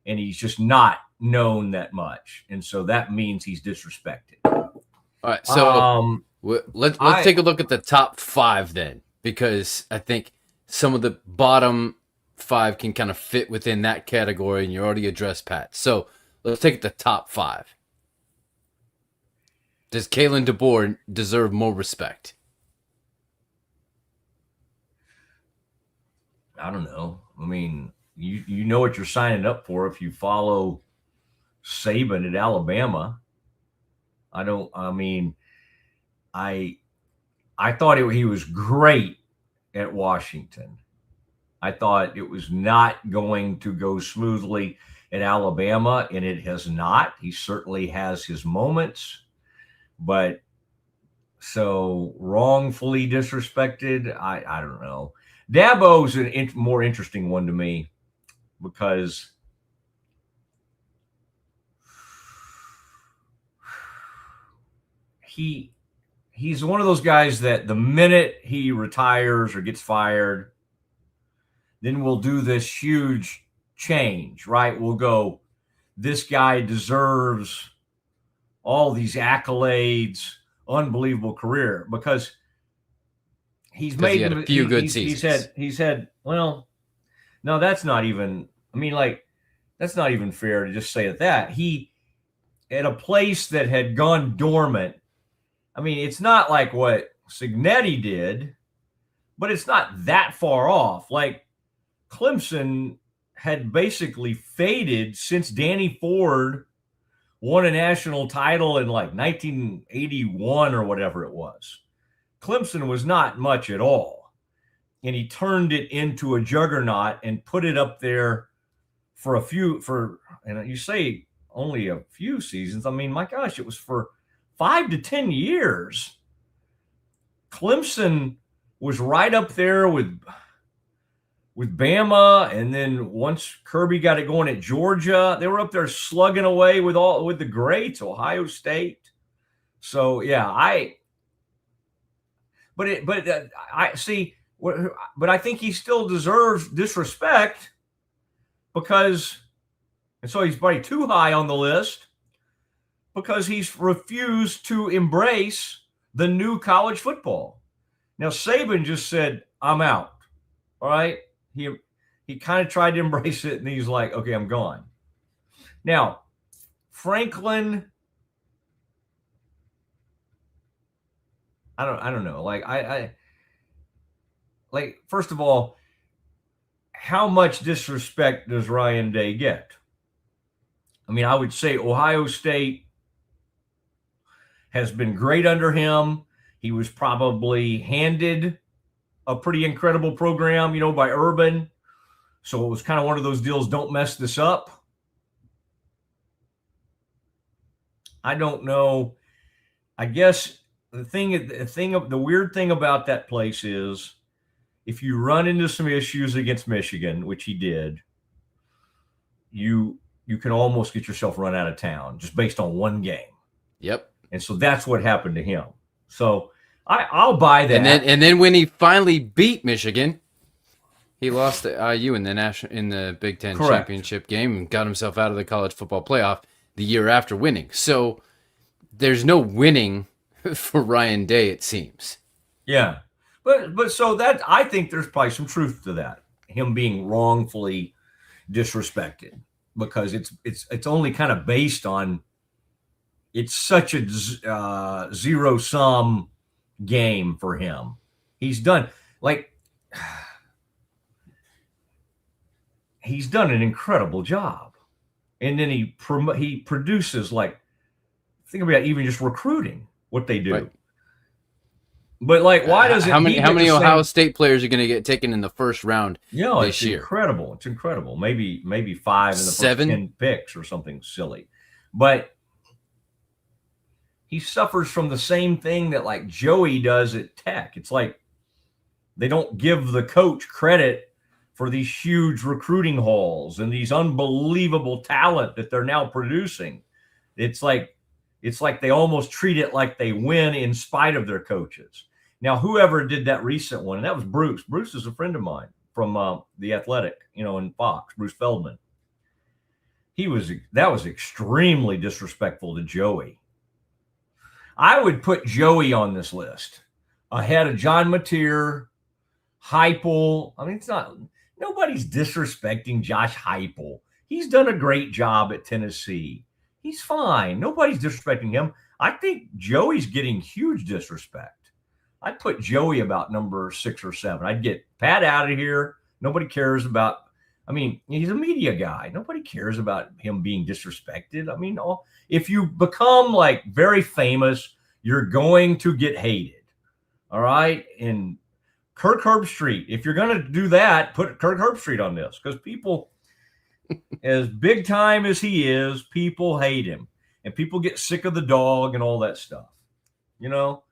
and he's just not known that much. And so that means he's disrespected.
All right. So let's take a look at the top 5 then, because I think some of the bottom 5 can kind of fit within that category, and you already addressed Pat. So let's take the top 5. Does Kalen DeBoer deserve more respect?
I don't know. I mean, you know what you're signing up for if you follow Saban at Alabama. I thought he was great at Washington. I thought it was not going to go smoothly at Alabama, and it has not. He certainly has his moments, but so wrongfully disrespected, I don't know. Dabo's a more interesting one to me because he's one of those guys that the minute he retires or gets fired, then we'll do this huge change, right? We'll go, this guy deserves all these accolades, unbelievable career, because he had
a few good seasons.
He's had, well, no, that's not even, that's not even fair to just say that. He, at a place that had gone dormant, it's not like what Signetti did, but it's not that far off. Like, Clemson had basically faded since Danny Ford won a national title in like 1981 or whatever it was. Clemson was not much at all. And he turned it into a juggernaut and put it up there and you say only a few seasons. My gosh, it was for 5 to 10 years. Clemson was right up there with Bama, and then once Kirby got it going at Georgia, they were up there slugging away with the greats, Ohio State. So yeah, I think he still deserves disrespect because, and so he's probably too high on the list because he's refused to embrace the new college football. Now Saban just said, "I'm out." All right. He kind of tried to embrace it, and he's like, okay, I'm gone. Now, Franklin, I don't know. Like, first of all, how much disrespect does Ryan Day get? I would say Ohio State has been great under him. He was probably handed a pretty incredible program, by Urban. So it was kind of one of those deals, don't mess this up. I don't know. I guess the weird thing about that place is if you run into some issues against Michigan, which he did, you can almost get yourself run out of town just based on one game.
Yep. And
so that's what happened to him. So I'll buy that.
And then when he finally beat Michigan, he lost to IU in the Big Ten championship game and got himself out of the college football playoff the year after winning. So there's no winning for Ryan Day, it seems.
Yeah, but so that I think there's probably some truth to that, him being wrongfully disrespected, because it's only kind of based on it's such a zero sum game for him. He's done an incredible job, and then he produces, think about even just recruiting what they do. Right. But why doesn't
how many Ohio State players are going to get taken in the first round this year?
Incredible. It's incredible. Maybe 5 in the first 10 picks or something silly, but he suffers from the same thing that Joey does at Tech. It's like they don't give the coach credit for these huge recruiting hauls and these unbelievable talent that they're now producing. It's like they almost treat it like they win in spite of their coaches. Now, whoever did that recent one, and that was Bruce. Bruce is a friend of mine from The Athletic, in Fox, Bruce Feldman. That was extremely disrespectful to Joey. I would put Joey on this list ahead of John Mateer, Heupel. Nobody's disrespecting Josh Heupel. He's done a great job at Tennessee. He's fine. Nobody's disrespecting him. I think Joey's getting huge disrespect. I'd put Joey about number 6 or 7. I'd get Pat out of here. Nobody cares about. I mean, he's a media guy. Nobody cares about him being disrespected. I mean, if you become like very famous, you're going to get hated. All right. And Kirk Herbstreit, if you're going to do that, put Kirk Herbstreit on this, because people, as big time as he is, people hate him and people get sick of the dog and all that stuff. You know,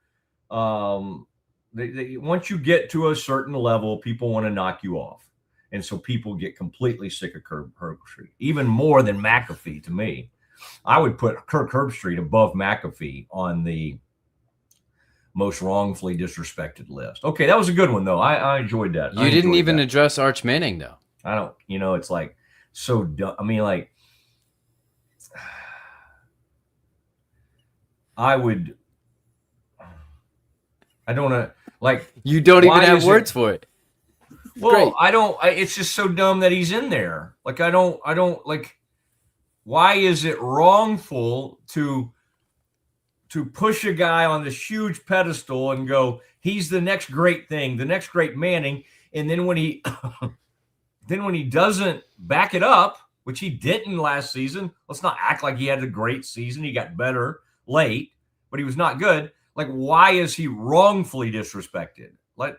once you get to a certain level, people want to knock you off. And so people get completely sick of Kirk Herbstreit, even more than McAfee to me. I would put Kirk Herbstreit above McAfee on the most wrongfully disrespected list. Okay, that was a good one, though. I enjoyed that.
You didn't even address Arch Manning, though.
I don't, it's like so dumb. I mean, like, I don't know. Like,
you don't even have words for it.
Well,
great.
I don't. It's just so dumb that he's in there. Like, I don't like. Why is it wrongful to push a guy on this huge pedestal and go, he's the next great thing, the next great Manning, and then when he doesn't back it up, which he didn't last season, let's not act like he had a great season. He got better late, but he was not good. Like, why is he wrongfully disrespected? Like,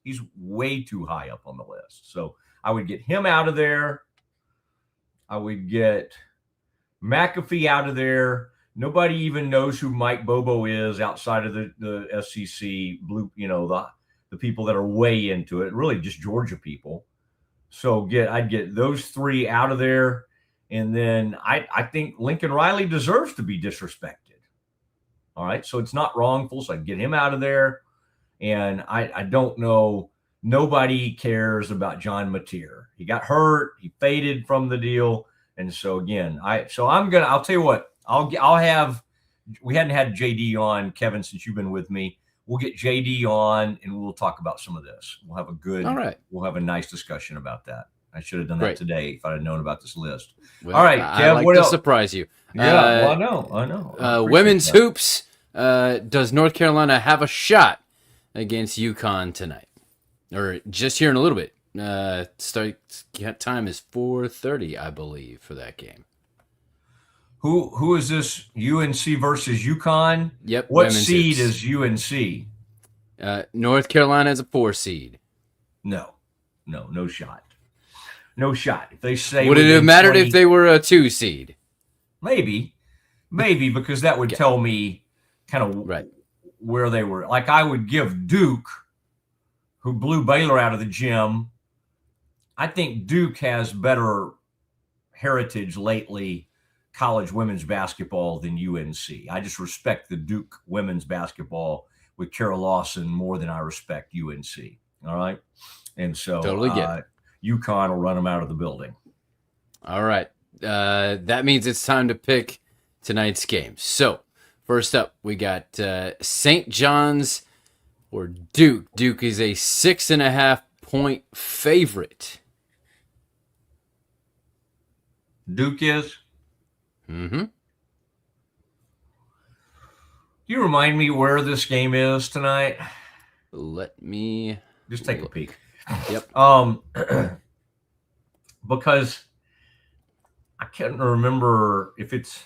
he's way too high up on the list. So I would get him out of there. I would get McAfee out of there. Nobody even knows who Mike Bobo is outside of the SEC blue, the people that are way into it, really just Georgia people. So I'd get those 3 out of there. And then I think Lincoln Riley deserves to be disrespected. All right. So it's not wrongful. So I'd get him out of there. And I don't know. Nobody cares about John Mateer. He got hurt. He faded from the deal. And so again, I'll tell you what, I'll have, we hadn't had JD on, Kevin, since you've been with me. We'll get JD on and we'll talk about some of this. We'll have we'll have a nice discussion about that. I should have done that today if I'd have known about this list.
Well,
all right, Kev,
I'd like
what
to
else?
surprise you.
Yeah, I know.
Women's hoops. Does North Carolina have a shot against UConn tonight? Or just here in a little bit. Start time is 4:30, I believe, for that game.
Who is this? UNC versus UConn?
Yep.
What seed is UNC?
North Carolina is a 4 seed.
No shot. No shot. If they say,
would it have mattered if they were a 2 seed?
Maybe because that would tell me kind of where they were. Like, I would give Duke, who blew Baylor out of the gym. I think Duke has better heritage lately, college women's basketball, than UNC. I just respect the Duke women's basketball with Kara Lawson more than I respect UNC. All right. And so
totally get it.
UConn will run them out of the building.
All right. That means it's time to pick tonight's game. So first up, we got St. John's or Duke. Duke is a 6.5 point favorite.
Duke is?
Mm-hmm.
You remind me where this game is tonight?
Let me
just take a peek.
Yep.
Because I can't remember if it's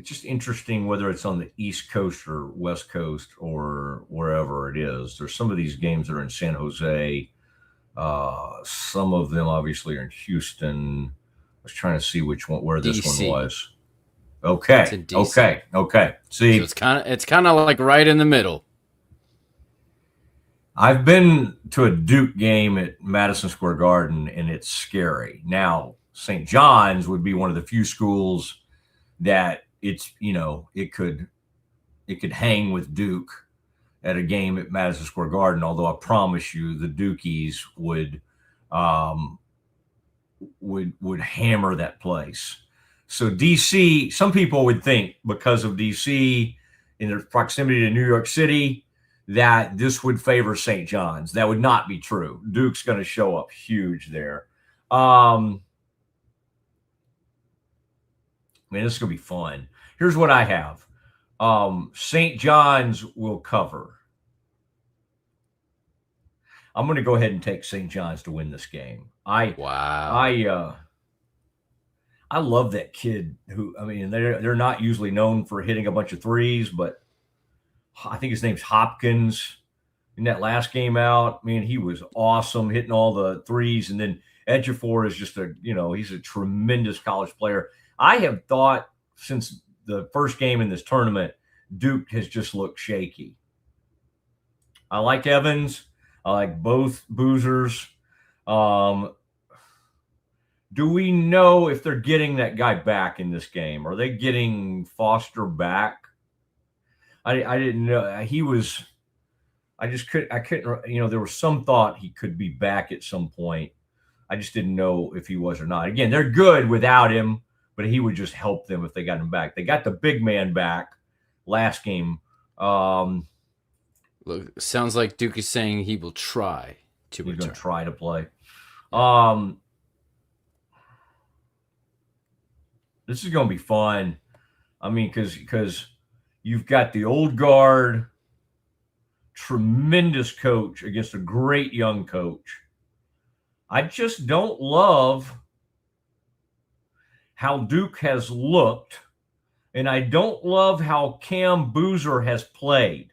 just interesting whether it's on the East Coast or West Coast or wherever it is. There's some of these games that are in San Jose. Some of them obviously are in Houston. I was trying to see where this
DC.
one was. Okay. Okay. See,
so it's kind of like right in the middle.
I've been to a Duke game at Madison Square Garden, and it's scary. Now, St. John's would be one of the few schools that it could hang with Duke at a game at Madison Square Garden. Although I promise you, the Dukies would hammer that place. So DC, some people would think because of DC in their proximity to New York City that this would favor St. John's. That would not be true. Duke's going to show up huge there. Man, this is going to be fun. Here's what I have. St. John's will cover. I'm going to go ahead and take St. John's to win this game. I love that kid who, I mean, they're not usually known for hitting a bunch of threes, but I think his name's Hopkins. In that last game out, I mean, he was awesome hitting all the threes. And then Ejiofor is just he's a tremendous college player. I have thought since the first game in this tournament, Duke has just looked shaky. I like Evans. I like both boozers. Do we know if they're getting that guy back in this game? Are they getting Foster back? I didn't know. I couldn't, there was some thought he could be back at some point. I just didn't know if he was or not. Again, they're good without him, but he would just help them if they got him back. They got the big man back last game.
Look, sounds like Duke is saying he will try to return.
He's going to try to play. This is going to be fun. I mean, because you've got the old guard, tremendous coach against a great young coach. I just don't love how Duke has looked, and I don't love how Cam Boozer has played.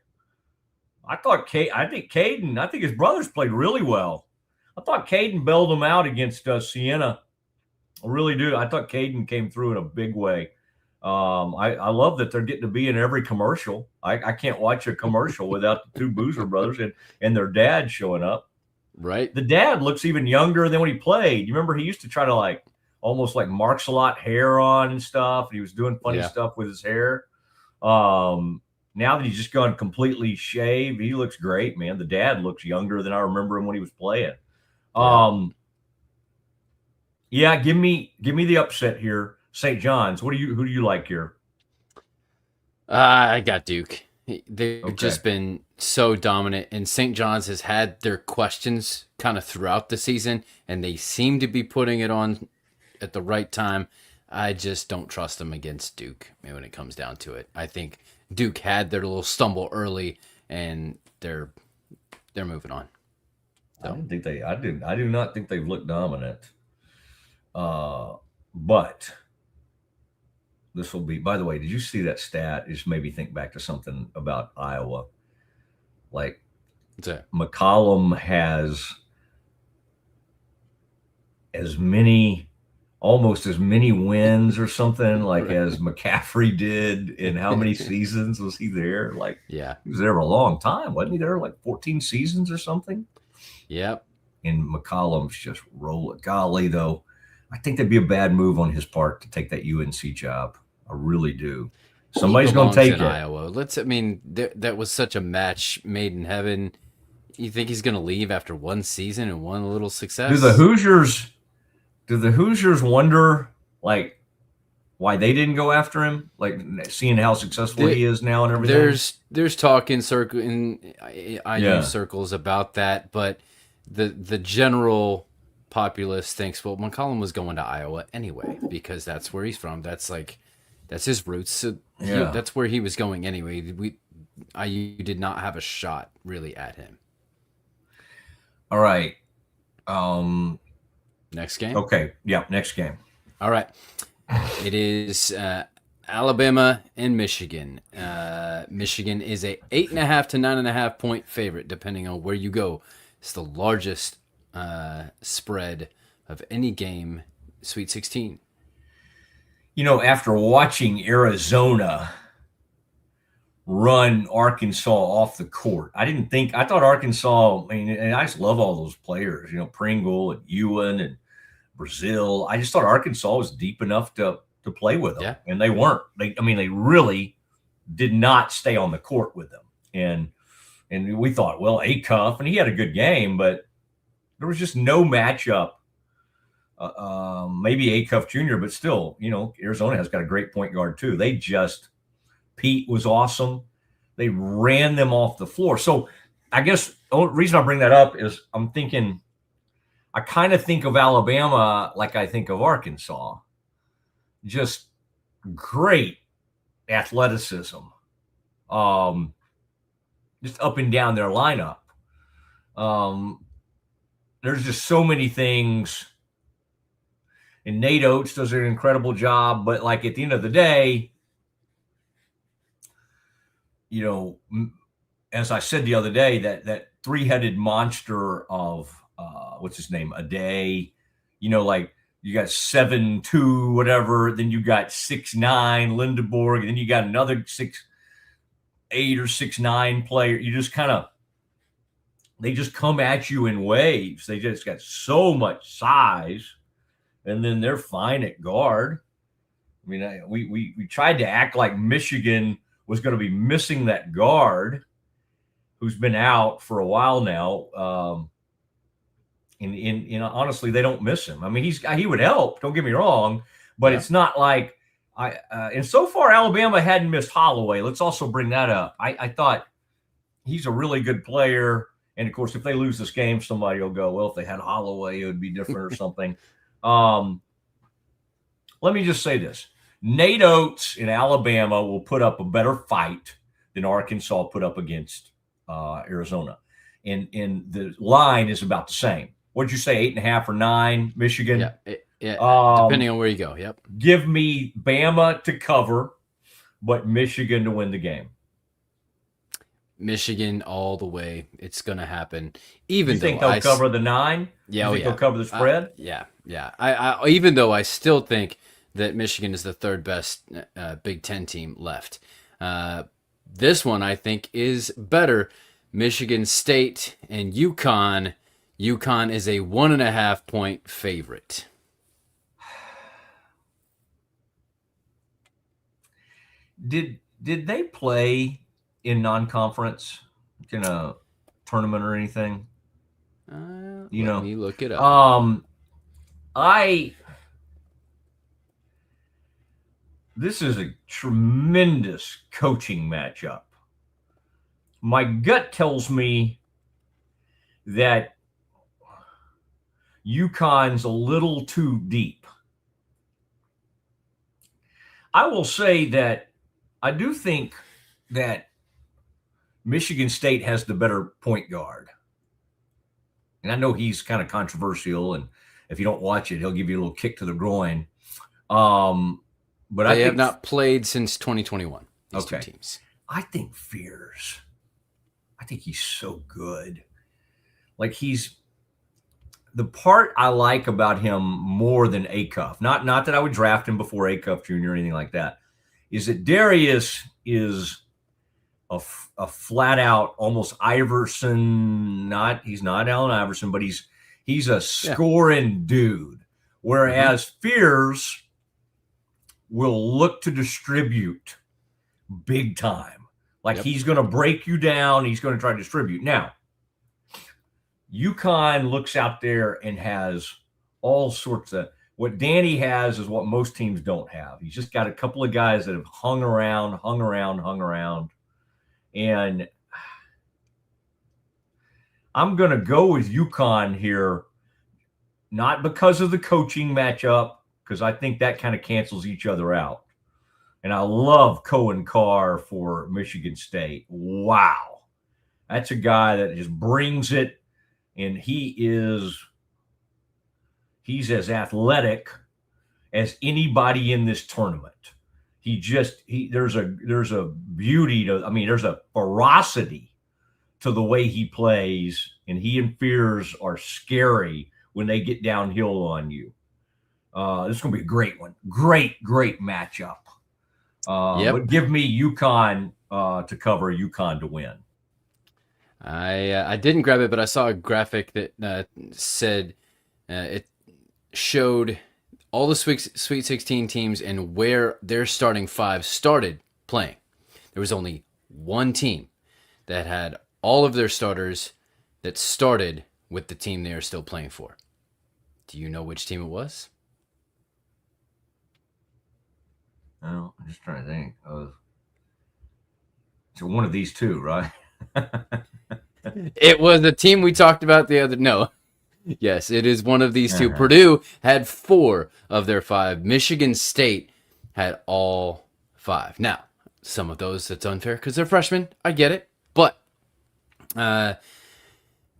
I think his brothers played really well. I thought Caden bailed them out against Siena. I really do. I thought Caden came through in a big way. I love that they're getting to be in every commercial. I can't watch a commercial without the two Boozer brothers and their dad showing up.
Right.
The dad looks even younger than when he played. You remember he used to try to almost like Marks-a-Lot hair on and stuff. And he was doing funny stuff with his hair. Now that he's just gone completely shaved, he looks great, man. The dad looks younger than I remember him when he was playing. Give me the upset here. St. John's. Who do you like here?
I got Duke. They've just been so dominant, and St. John's has had their questions kind of throughout the season, and they seem to be putting it on at the right time. I just don't trust them against Duke when it comes down to it. I think Duke had their little stumble early, and they're moving on. So.
I do not think they've looked dominant. But this will be, by the way, did you see that stat? It just made me think back to something about Iowa. Like, McCollum has almost as many wins or something as McCaffrey did. In how many seasons was he there? He was there a long time. Wasn't he there 14 seasons or something?
Yep.
And McCollum's just rolling. Golly, though. I think that'd be a bad move on his part to take that UNC job. I really do. Somebody's going to take it.
Iowa. That was such a match made in heaven. You think he's going to leave after one season and one little success?
Do the Hoosiers wonder why they didn't go after him? Seeing how successful he is now and everything.
There's talk in IU circles about that, but the general populace thinks, well, McCollum was going to Iowa anyway because that's where he's from. That's his roots. So that's where he was going anyway. IU did not have a shot really at him.
All right.
Next game.
Okay. Yeah. Next game.
All right. It is Alabama and Michigan. Michigan is a 8.5 to 9.5 point favorite, depending on where you go. It's the largest spread of any game, Sweet 16.
After watching Arizona run Arkansas off the court, I thought Arkansas, and I just love all those players, Pringle and Ewan and Brazil. I just thought Arkansas was deep enough to play with them. Yeah. And they weren't. They really did not stay on the court with them. And we thought, well, Acuff, and he had a good game, but there was just no matchup. Maybe Acuff Jr., but still, Arizona has got a great point guard too. Pete was awesome. They ran them off the floor. So I guess the only reason I bring that up is I kind of think of Alabama like I think of Arkansas. Just great athleticism, just up and down their lineup. There's just so many things. And Nate Oates does an incredible job, but like at the end of the day, you know, as I said the other day, that three-headed monster of what's his name, a day, you know, like you got 7'2", whatever, then you got 6'9", Lindeborg, and then you got another 6'8" or 6'9" player. You just kind of, they just come at you in waves. They just got so much size, and then they're fine at guard. I mean, we tried to act like Michigan was going to be missing that guard who's been out for a while now. And honestly, they don't miss him. I mean, he would help. Don't get me wrong, but it's not like and so far Alabama hadn't missed Holloway. Let's also bring that up. I thought he's a really good player, and of course, if they lose this game, somebody will go, well, if they had Holloway, it would be different or something. Let me just say this: Nate Oates in Alabama will put up a better fight than Arkansas put up against Arizona, and the line is about the same. What'd you say, 8.5 or 9, Michigan?
Yeah, depending on where you go. Yep.
Give me Bama to cover, but Michigan to win the game.
Michigan all the way. It's going to happen. Even
you think they'll cover the 9?
Yeah,
you think they'll cover the spread?
Yeah. I even though I still think that Michigan is the third best Big Ten team left. This one I think is better. Michigan State and UConn. UConn is a 1.5 point favorite.
Did they play in non-conference in a tournament or anything?
Let me look it up.
This is a tremendous coaching matchup. My gut tells me that UConn's a little too deep. I will say that I do think that Michigan State has the better point guard. And I know he's kind of controversial, and if you don't watch it, he'll give you a little kick to the groin. But
they have not played since 2021, these two teams.
I think Fears. I think he's so good. Like the part I like about him more than Acuff, not that I would draft him before Acuff Jr. or anything like that, is that Darius is a flat out almost Iverson. He's not Allen Iverson, but he's a scoring dude. Whereas Fears will look to distribute big time. Like he's going to break you down. He's going to try to distribute. Now, UConn looks out there and has all sorts of – what Danny has is what most teams don't have. He's just got a couple of guys that have hung around. And I'm going to go with UConn here, not because of the coaching matchup, because I think that kind of cancels each other out. And I love Cohen Carr for Michigan State. Wow. That's a guy that just brings it, and he's as athletic as anybody in this tournament. There's a beauty to, there's a ferocity to the way he plays, and he and Fears are scary when they get downhill on you. This is going to be a great one. Great matchup. But give me UConn to cover, UConn to win.
I didn't grab it, but I saw a graphic that said it showed all the Sweet 16 teams and where their starting five started playing. There was only one team that had all of their starters that started with the team they are still playing for. Do you know which team it was?
No, I'm just trying to think. So one of these two, right?
It was the team we talked about the other. No. Yes, it is one of these two. Purdue had 4 of their 5. Michigan State had all 5. Now, some of those that's unfair because they're freshmen. I get it. But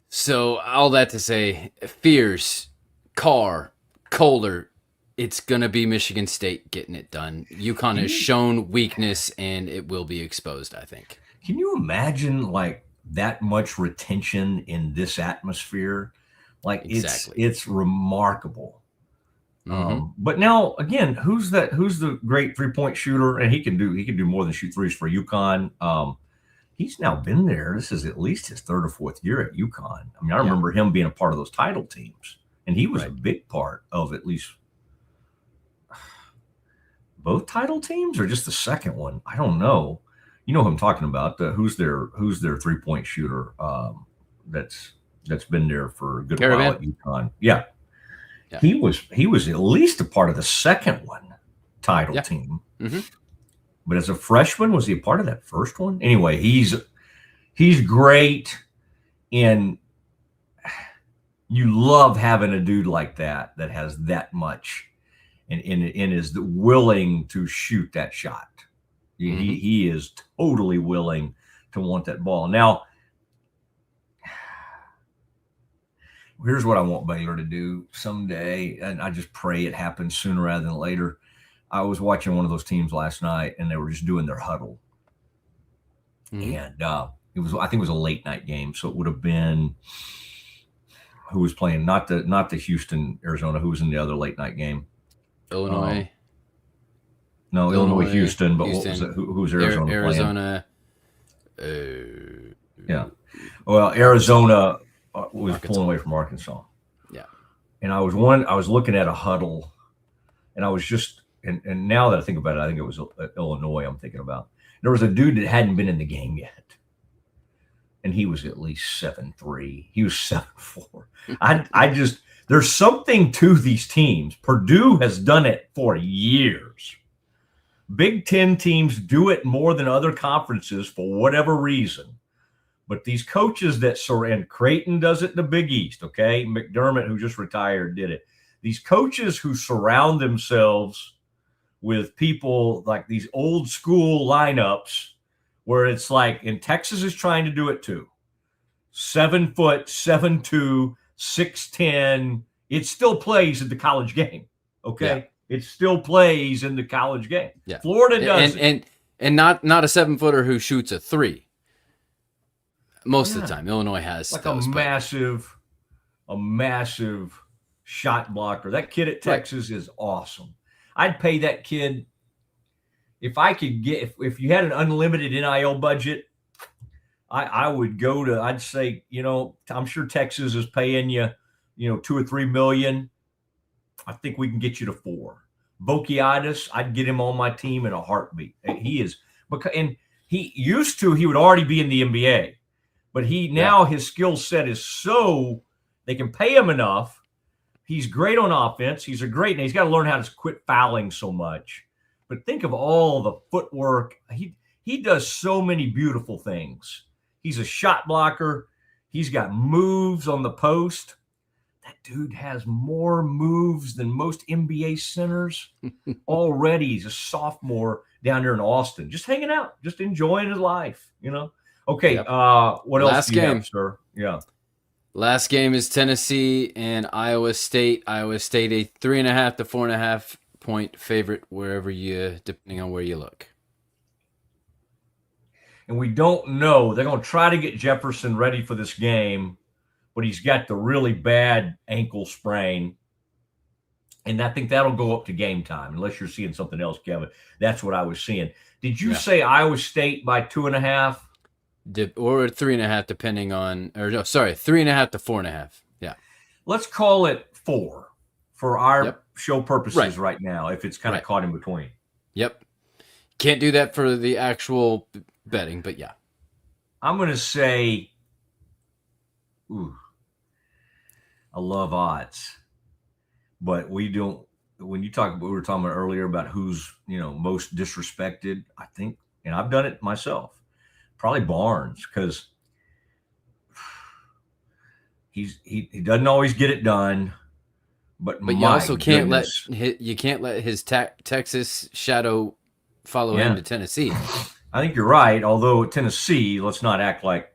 so all that to say, Fierce, Carr, Kohler, it's going to be Michigan State getting it done. UConn has shown weakness, and it will be exposed, I think.
Can you imagine, like, that much retention in this atmosphere? Like,
Exactly.
it's remarkable. But now, again, who's the great 3-point shooter? And he can do more than shoot threes for UConn. He's now been there. This is at least his third or fourth year at UConn. I mean, I remember him being a part of those title teams, and he was a big part of at least both title teams, or just the second one. I don't know. You know who I'm talking about? Who's their 3-point shooter? That's been there for a good while at UConn. Yeah. He was at least a part of the second one title team. But as a freshman, was he a part of that first one? Anyway, he's great, and you love having a dude like that has that much and is willing to shoot that shot. He is totally willing to want that ball. Now, here's what I want Baylor to do someday, and I just pray it happens sooner rather than later. I was watching one of those teams last night, and they were just doing their huddle. And I think it was a late night game, so it would have been who was playing, not the Houston, Arizona, who was in the other late night game.
Illinois.
No, Illinois, Houston, but what was it? Who was Arizona
playing?
Yeah. Well, Arizona was pulling away from Arkansas.
Yeah.
And I was looking at a huddle, and I was just, and now that I think about it, I think it was Illinois I'm thinking about. There was a dude that hadn't been in the game yet, and he was at least 7'3". He was 7'4". I just, there's something to these teams. Purdue has done it for years. Big Ten teams do it more than other conferences for whatever reason. But these coaches that surround, Creighton does it in the Big East, okay? McDermott, who just retired, did it. These coaches who surround themselves with people like these old school lineups where it's like, and Texas is trying to do it too. 7 foot, 7'2", 6'10". It still plays in the college game, okay? Yeah. It still plays in the college game.
Yeah.
Florida does
and not a 7-footer who shoots a 3. Most of the time, Illinois has
like
those,
a massive shot blocker. That kid at Texas is awesome. I'd pay that kid if I could get, if you had an unlimited NIL budget, I would go to, I'd say, I'm sure Texas is paying you, $2 or $3 million. I think we can get you to 4. Vokiatis, I'd get him on my team in a heartbeat. He is, and he would already be in the NBA, but now his skill set is so they can pay him enough. He's great on offense. He's he's got to learn how to quit fouling so much. But think of all the footwork. He does so many beautiful things. He's a shot blocker. He's got moves on the post. That dude has more moves than most NBA centers already. He's a sophomore down there in Austin, just hanging out, just enjoying his life, Okay,
yep.
What else
Last
do you
game,
have, sir? Yeah.
Last game is Tennessee and Iowa State. Iowa State a 3.5 to 4.5 point favorite depending on where you look.
And we don't know. They're going to try to get Jefferson ready for this game, but he's got the really bad ankle sprain. And I think that'll go up to game time, unless you're seeing something else, Kevin. That's what I was seeing. Did you say Iowa State by 2.5?
Or 3.5, depending on, 3.5 to 4.5. Yeah.
Let's call it 4 for our show purposes right now, if it's kind of caught in between.
Yep. Can't do that for the actual betting, but yeah.
I'm going to say, I love odds, but we don't, when you talk about, we were talking about earlier about who's, most disrespected, I think, and I've done it myself. Probably Barnes, because he doesn't always get it done, but
you also can't let his Texas shadow follow him to Tennessee.
I think you're right. Although Tennessee, let's not act like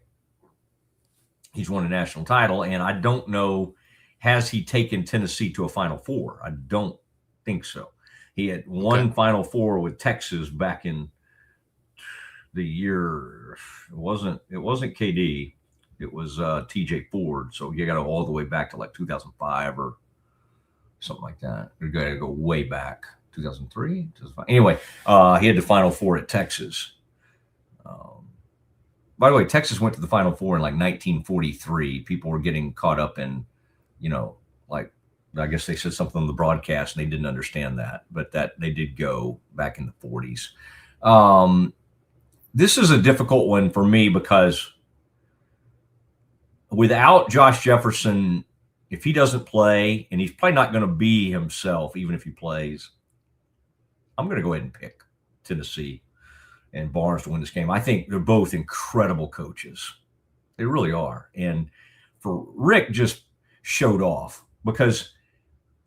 he's won a national title. And I don't know, has he taken Tennessee to a Final Four? I don't think so. He had one Final Four with Texas back in the year. It wasn't KD. It was TJ Ford. So you got to go all the way back to like 2005 or something like that. You got to go way back. 2003, 2005. Anyway, he had the Final Four at Texas. By the way, Texas went to the Final Four in like 1943. People were getting caught up in, like, I guess they said something on the broadcast and they didn't understand that, but that they did go back in the 40s. This is a difficult one for me because without Josh Jefferson, if he doesn't play, and he's probably not going to be himself, even if he plays, I'm going to go ahead and pick Tennessee and Barnes to win this game. I think they're both incredible coaches. They really are. And for Rick just showed off because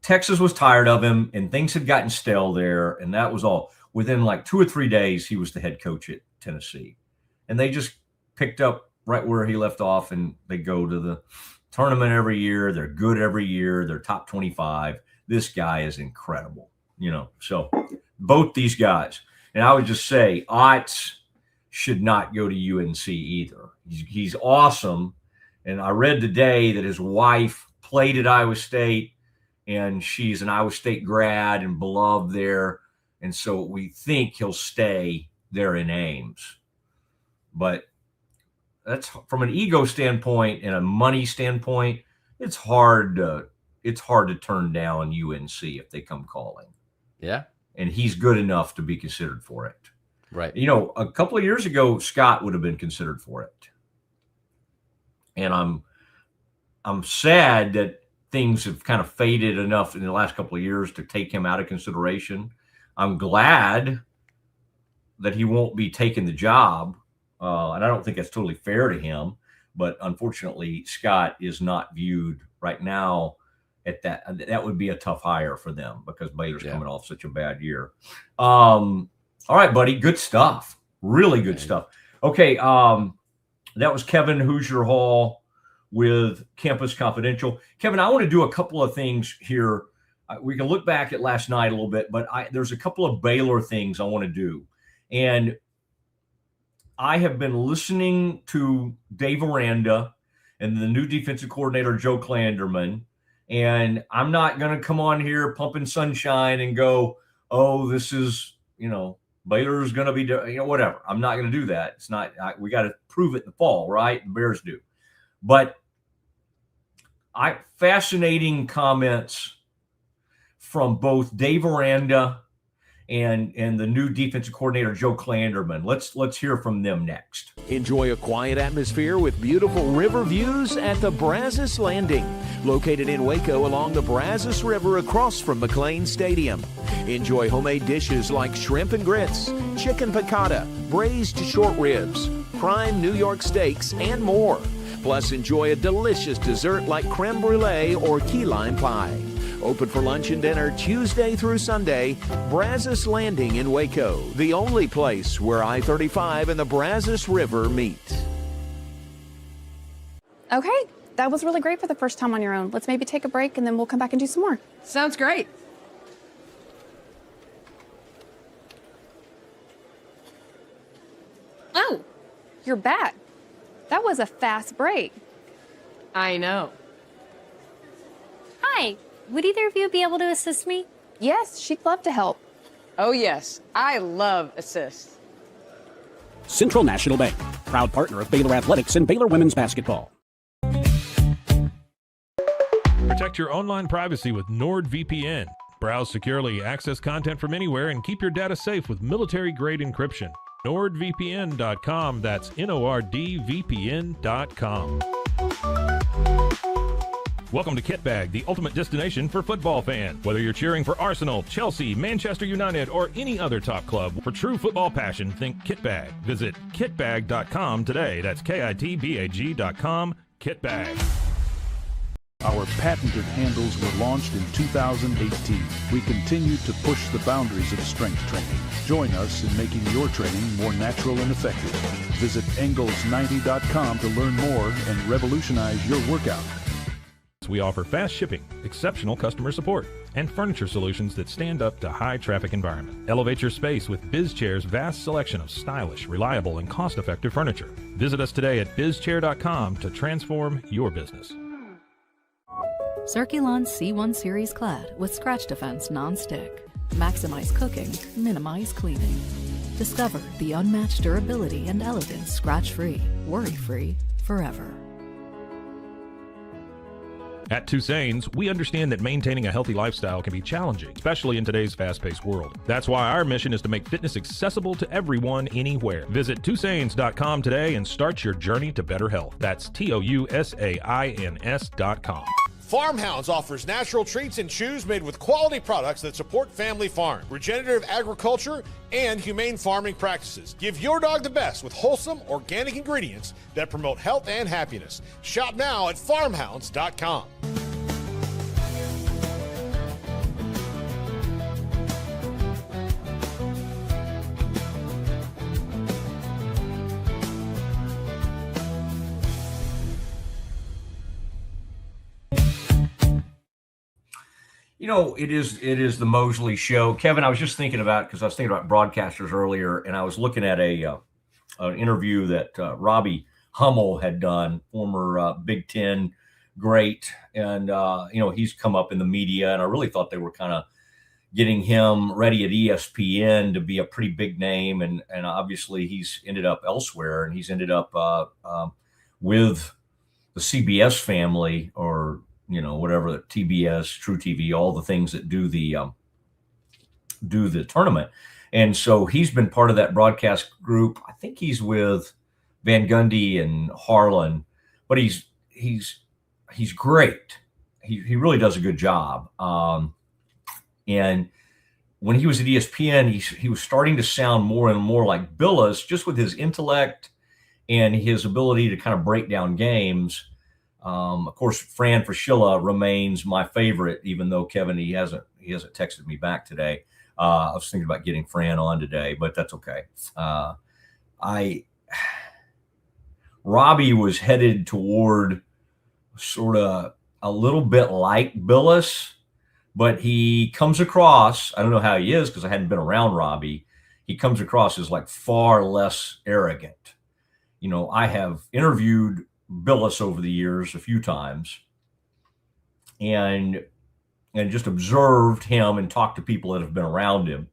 Texas was tired of him and things had gotten stale there. And that was all. Within like 2 or 3 days, he was the head coach at Tennessee. And they just picked up right where he left off, and they go to the tournament every year. They're good every year. They're top 25. This guy is incredible, so both these guys. And I would just say Otts should not go to UNC either. He's awesome. And I read today that his wife played at Iowa State, and she's an Iowa State grad and beloved there. And so we think he'll stay there in Ames. But that's from an ego standpoint and a money standpoint, it's hard to turn down UNC if they come calling.
Yeah. And
he's good enough to be considered for it.
Right.
A couple of years ago, Scott would have been considered for it. And I'm sad that things have kind of faded enough in the last couple of years to take him out of consideration. I'm glad that he won't be taking the job. And I don't think that's totally fair to him. But unfortunately, Scott is not viewed right now at that. That would be a tough hire for them because Baylor's coming off such a bad year. All right, buddy. Good stuff. Really good stuff. Okay. That was Kevin Hoosier Hall with Campus Confidential. Kevin, I want to do a couple of things here. We can look back at last night a little bit, but there's a couple of Baylor things I want to do. And I have been listening to Dave Aranda and the new defensive coordinator, Joe Klanderman. And I'm not going to come on here pumping sunshine and go, oh, this is, Baylor's going to be, whatever. I'm not going to do that. It's not, we got to prove it in the fall, right? The Bears do. But fascinating comments from both Dave Aranda and the new defensive coordinator, Joe Klanderman. Let's hear from them next.
Enjoy a quiet atmosphere with beautiful river views at the Brazos Landing, located in Waco along the Brazos River across from McLean Stadium. Enjoy homemade dishes like shrimp and grits, chicken piccata, braised short ribs, prime New York steaks, and more. Plus, enjoy a delicious dessert like creme brulee or key lime pie. Open for lunch and dinner Tuesday through Sunday. Brazos Landing in Waco, the only place where I-35 and the Brazos River meet.
Okay, that was really great for the first time on your own. Let's maybe take a break and then we'll come back and do some more.
Sounds great.
Oh, you're back. That was a fast break.
I know.
Hi. Would either of you be able to assist me?
Yes, she'd love to help.
Oh, yes. I love assists.
Central National Bank, proud partner of Baylor Athletics and Baylor Women's Basketball.
Protect your online privacy with NordVPN. Browse securely, access content from anywhere, and keep your data safe with military-grade encryption. NordVPN.com. That's NORDVPN.com. Welcome to Kitbag, the ultimate destination for football fans. Whether you're cheering for Arsenal, Chelsea, Manchester United, or any other top club, for true football passion, think Kitbag. Visit kitbag.com today. That's KITBAG.com. Kitbag.
Our patented handles were launched in 2018. We continue to push the boundaries of strength training. Join us in making your training more natural and effective. Visit Engels90.com to learn more and revolutionize your workout.
We offer fast shipping, exceptional customer support, and furniture solutions that stand up to high traffic environment. Elevate your space with BizChair's vast selection of stylish, reliable, and cost-effective furniture. Visit us today at bizchair.com to transform your business.
Circulon C1 Series Clad with Scratch Defense Non-Stick. Maximize cooking, minimize cleaning. Discover the unmatched durability and elegance scratch-free, worry-free, forever.
At Tusane's, we understand that maintaining a healthy lifestyle can be challenging, especially in today's fast-paced world. That's why our mission is to make fitness accessible to everyone, anywhere. Visit Tusanes.com today and start your journey to better health. That's TOUSAINS.com.
Farmhounds offers natural treats and chews made with quality products that support family farm, regenerative agriculture, and humane farming practices. Give your dog the best with wholesome, organic ingredients that promote health and happiness. Shop now at farmhounds.com.
You know, it is the Mosley Show. Kevin, I was just thinking about, because I was thinking about broadcasters earlier, and I was looking at an interview that Robbie Hummel had done, former Big Ten great, and he's come up in the media, and I really thought they were kind of getting him ready at ESPN to be a pretty big name, and obviously he's ended up elsewhere, and he's ended up with the CBS family, or whatever, TBS, True TV, all the things that do the tournament. And so he's been part of that broadcast group. I think he's with Van Gundy and Harlan, but he's great. He really does a good job. And when he was at ESPN, he was starting to sound more and more like Billis, just with his intellect and his ability to kind of break down games. Of course, Fran Fraschilla remains my favorite, even though Kevin, he hasn't texted me back today. I was thinking about getting Fran on today, but that's okay. Robbie was headed toward sort of a little bit like Billis, but he comes across, I don't know how he is because I hadn't been around Robbie. He comes across as like far less arrogant. I have interviewed Billis over the years a few times, and just observed him and talked to people that have been around him,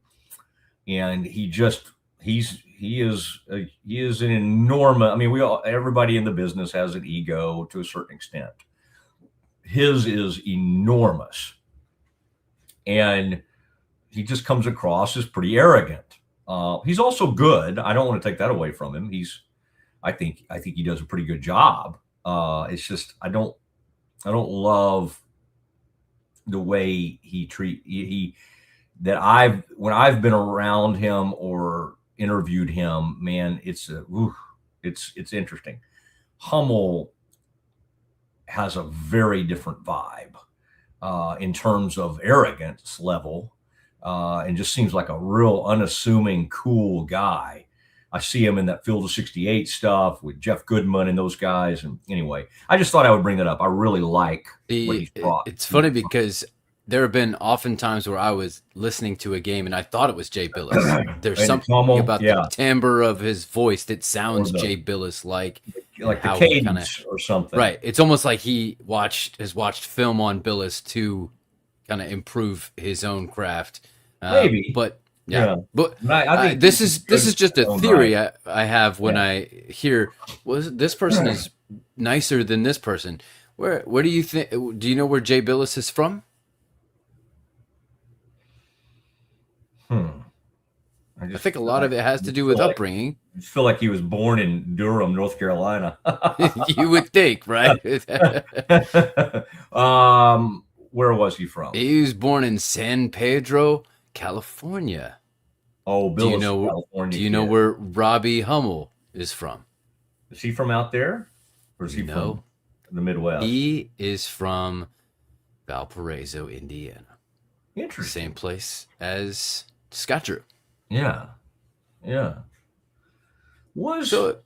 and he is an enormous. I mean, everybody in the business has an ego to a certain extent. His is enormous, and he just comes across as pretty arrogant. He's also good. I don't want to take that away from him. I think he does a pretty good job. It's just I don't love the way when I've been around him or interviewed him, man, it's interesting. Hummel has a very different vibe in terms of arrogance level, and just seems like a real unassuming, cool guy. I see him in that Field of 68 stuff with Jeff Goodman and those guys. And anyway, I just thought I would bring that up. I really like what he's brought.
It's funny because there have been often times where I was listening to a game and I thought it was Jay Billis. There's something about the timbre of his voice that sounds Jay Billis like
the cadence or something.
Right. It's almost like he has watched film on Billis to kind of improve his own craft.
Maybe.
But yeah, but I think this is just a theory I have when I hear, this person is nicer than this person. Where do you think? Do you know where Jay Billis is from? I think a lot of it has to do with upbringing.
I feel like he was born in Durham, North Carolina.
You would think, right?
Where was he from?
He was born in San Pedro, California.
Oh, Billis, California.
Do you know where Robbie Hummel is from?
Is he from out there? Or is he from? the Midwest.
He is from Valparaiso, Indiana.
Interesting.
Same place as Scott Drew.
Yeah.
So,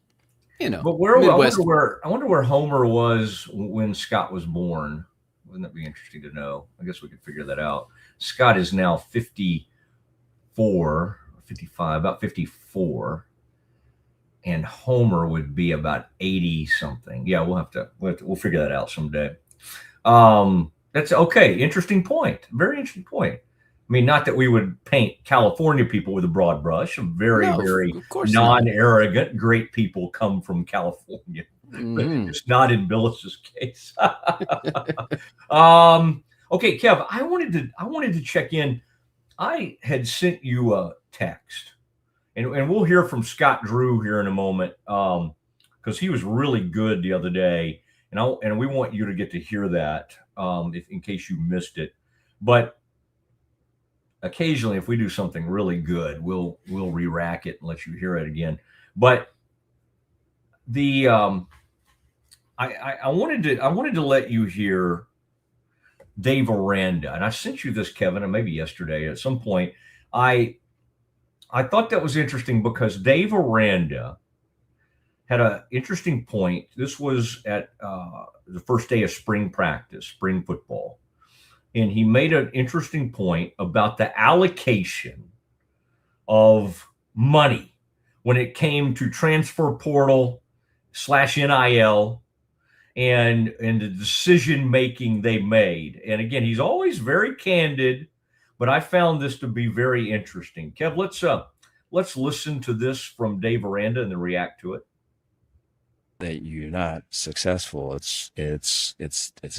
but where
Midwest.
I wonder where Homer was when Scott was born. Wouldn't that be interesting to know? I guess we could figure that out. Scott is now 54, 55, about 54, and Homer would be about 80 something. Yeah, we'll figure that out someday. That's okay. Interesting point. Very interesting point. I mean, not that we would paint California people with a broad brush. Very non-arrogant, great people come from California. But it's not in Billis's case. Okay, Kev, I wanted to check in. I had sent you a text, and we'll hear from Scott Drew here in a moment, because he was really good the other day, and we want you to get to hear that, in case you missed it. But occasionally, if we do something really good, we'll re-rack it and let you hear it again. But the I wanted to let you hear Dave Aranda, and I sent you this, Kevin, and maybe yesterday at some point. I thought that was interesting because Dave Aranda had an interesting point. This was at the first day of spring practice, spring football. And he made an interesting point about the allocation of money when it came to transfer portal / NIL and the decision making they made. And again, he's always very candid, but I found this to be very interesting. Kev, let's listen to this from Dave Aranda and then react to it.
That you're not successful, it's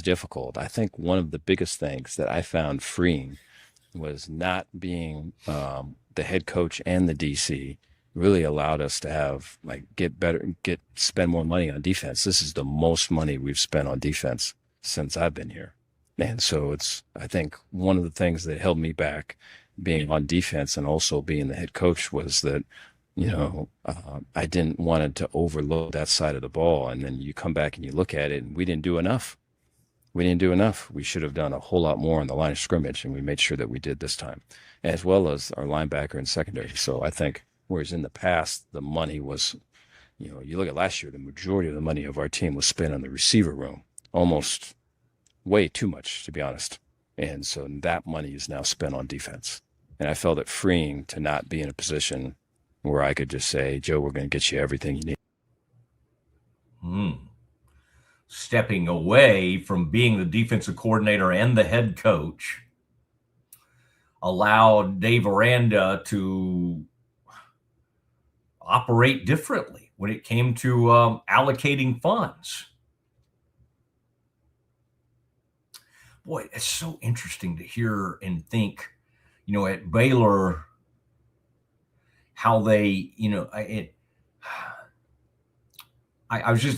difficult. I think one of the biggest things that I found freeing was not being the head coach and the DC. Really allowed us to have spend more money on defense. This is the most money we've spent on defense since I've been here. And so I think one of the things that held me back being on defense and also being the head coach was that I didn't want it to overload that side of the ball. And then you come back and you look at it and we didn't do enough. We should have done a whole lot more on the line of scrimmage, and we made sure that we did this time, as well as our linebacker and secondary. So I think, whereas in the past, the money was, you look at last year, the majority of the money of our team was spent on the receiver room, almost way too much, to be honest. And so that money is now spent on defense. And I felt it freeing to not be in a position where I could just say, Joe, we're going to get you everything you need.
Stepping away from being the defensive coordinator and the head coach allowed Dave Aranda to operate differently when it came to allocating funds. Boy, it's so interesting to hear and think, at Baylor, how they,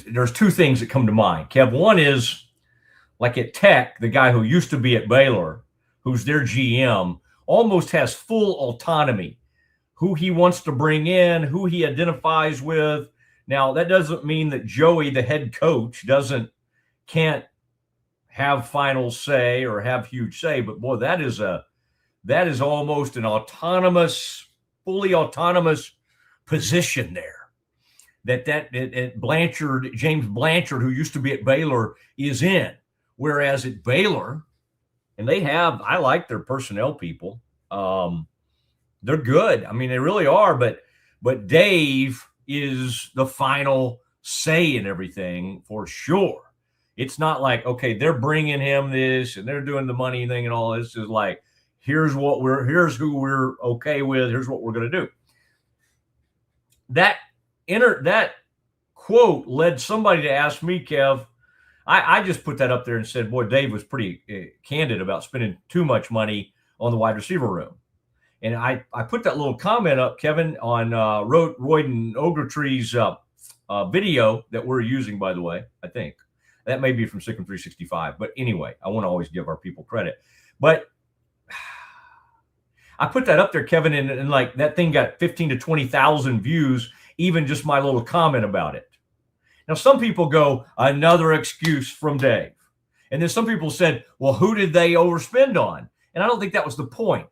there's two things that come to mind, Kev. One is, like at Tech, the guy who used to be at Baylor, who's their GM, almost has full autonomy, who he wants to bring in, who he identifies with. Now, that doesn't mean that Joey, the head coach, can't have final say or have huge say, but boy, that is almost an fully autonomous position there. That James Blanchard, who used to be at Baylor, is in. Whereas at Baylor, and I like their personnel people. They're good. I mean, they really are. But Dave is the final say in everything for sure. It's not like, okay, they're bringing him this and they're doing the money thing and all this. Is like, here's who we're okay with. Here's what we're going to do. That quote led somebody to ask me, Kev. I just put that up there and said, boy, Dave was pretty candid about spending too much money on the wide receiver room. And I put that little comment up, Kevin, on Royden Ogletree's video that we're using, by the way. I think that may be from Siegmund 365. But anyway, I want to always give our people credit. But I put that up there, Kevin, and like that thing got 15 to 20,000 views, even just my little comment about it. Now, some people go, another excuse from Dave. And then some people said, well, who did they overspend on? And I don't think that was the point.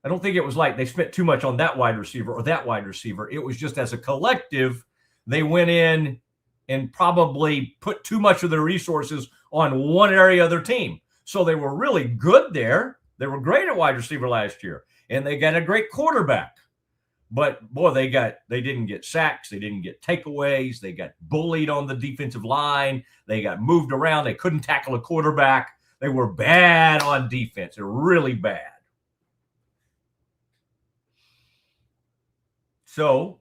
I don't think it was like they spent too much on that wide receiver or that wide receiver. It was just as a collective, they went in and probably put too much of their resources on one area of their team. So they were really good there. They were great at wide receiver last year, and they got a great quarterback. But boy, they didn't get sacks, they didn't get takeaways, they got bullied on the defensive line, they got moved around, they couldn't tackle a quarterback. They were bad on defense. They're really bad. So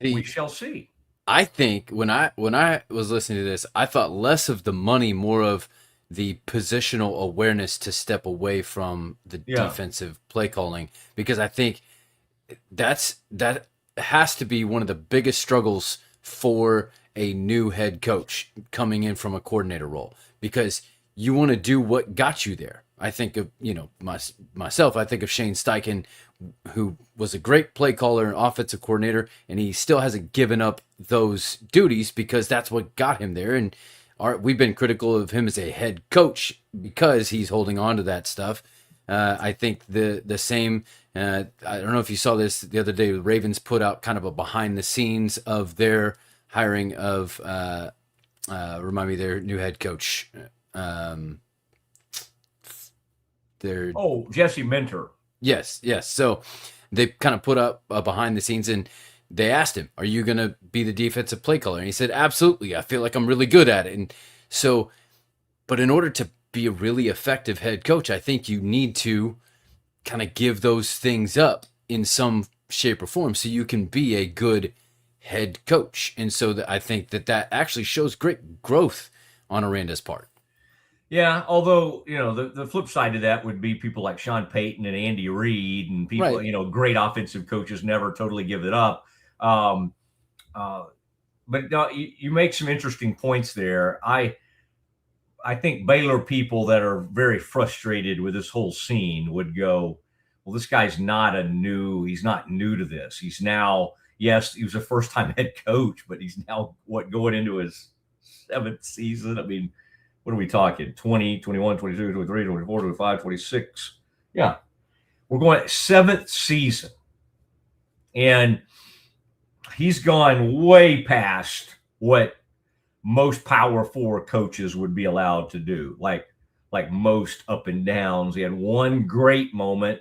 we shall see.
I think when I was listening to this, I thought less of the money, more of the positional awareness to step away from the defensive play calling, because I think that has to be one of the biggest struggles for a new head coach coming in from a coordinator role, because you want to do what got you there. I think of, myself, I think of Shane Steichen, who was a great play caller and offensive coordinator, and he still hasn't given up those duties because that's what got him there. And we've been critical of him as a head coach because he's holding on to that stuff. I think the same, I don't know if you saw this the other day, the Ravens put out kind of a behind the scenes of their hiring of, remind me, their new head coach.
Jesse Minter.
Yes. So they kind of put up a behind the scenes, and they asked him, are you going to be the defensive play caller? And he said, absolutely. I feel like I'm really good at it. And so, but in order to be a really effective head coach, I think you need to kind of give those things up in some shape or form so you can be a good head coach. And so I think that actually shows great growth on Aranda's part.
Yeah, although, the flip side of that would be people like Sean Payton and Andy Reid and people,
Right.
Great offensive coaches never totally give it up. But no, you make some interesting points there. I think Baylor people that are very frustrated with this whole scene would go, well, this guy's he's not new to this. He's now, yes, he was a first-time head coach, but he's now going into his 7th season. I mean, what are we talking? 20, 21, 22, 23, 24, 25, 26. Yeah. We're going 7th season. And he's gone way past what most Power 4 coaches would be allowed to do. Like most up and downs. He had one great moment,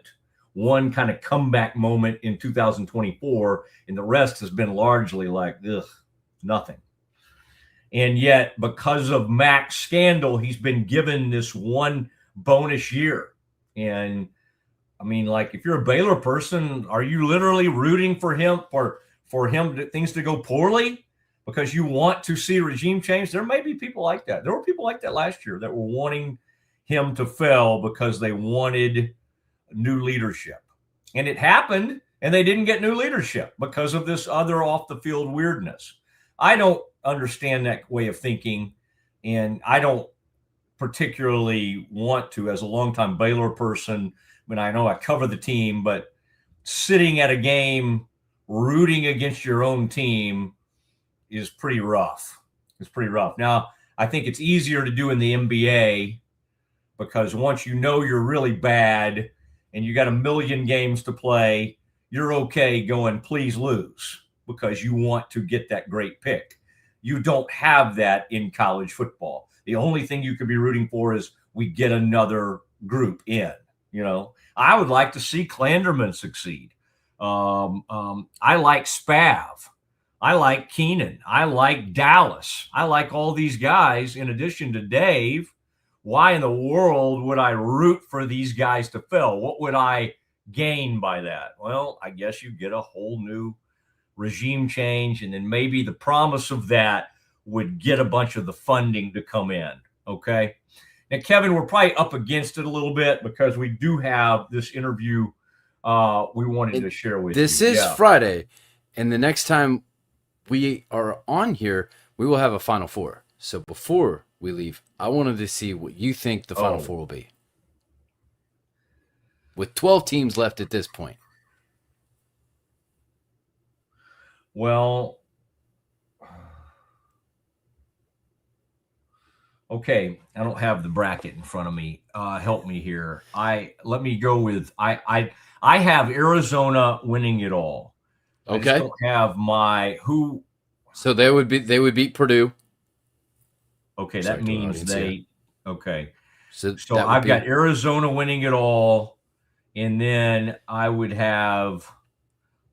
one kind of comeback moment in 2024, and the rest has been largely like, nothing. And yet, because of Mac's scandal, he's been given this one bonus year. And I mean, like, if you're a Baylor person, are you literally rooting for him things to go poorly because you want to see regime change? There may be people like that. There were people like that last year that were wanting him to fail because they wanted new leadership. And it happened, and they didn't get new leadership because of this other off the field weirdness. I don't understand that way of thinking, and I don't particularly want to, as a longtime Baylor person. I mean, I know I cover the team, but sitting at a game rooting against your own team is pretty rough. It's pretty rough. Now, I think it's easier to do in the NBA because once you know you're really bad and you got a million games to play, you're okay going, please lose, because you want to get that great pick. You don't have that in college football. The only thing you could be rooting for is we get another group in. I would like to see Clanderman succeed. I like Spav. I like Keenan. I like Dallas. I like all these guys in addition to Dave. Why in the world would I root for these guys to fail? What would I gain by that? Well, I guess you get a whole new regime change, and then maybe the promise of that would get a bunch of the funding to come in. Okay. Now, Kevin, we're probably up against it a little bit because we do have this interview we wanted to share with you.
This is Friday, and the next time we are on here, we will have a Final Four. So before we leave, I wanted to see what you think the Final Four will be. With 12 teams left at this point.
Well, Okay, I don't have the bracket in front of me. Help me here. Let me go with I have Arizona winning it all. I just
Okay.
don't have my who.
So they would beat Purdue.
Okay,
Sorry
that
to our
means
audience
they.
here.
Okay,
So
so
that would
I've
be-
got Arizona winning it all, and then I would have.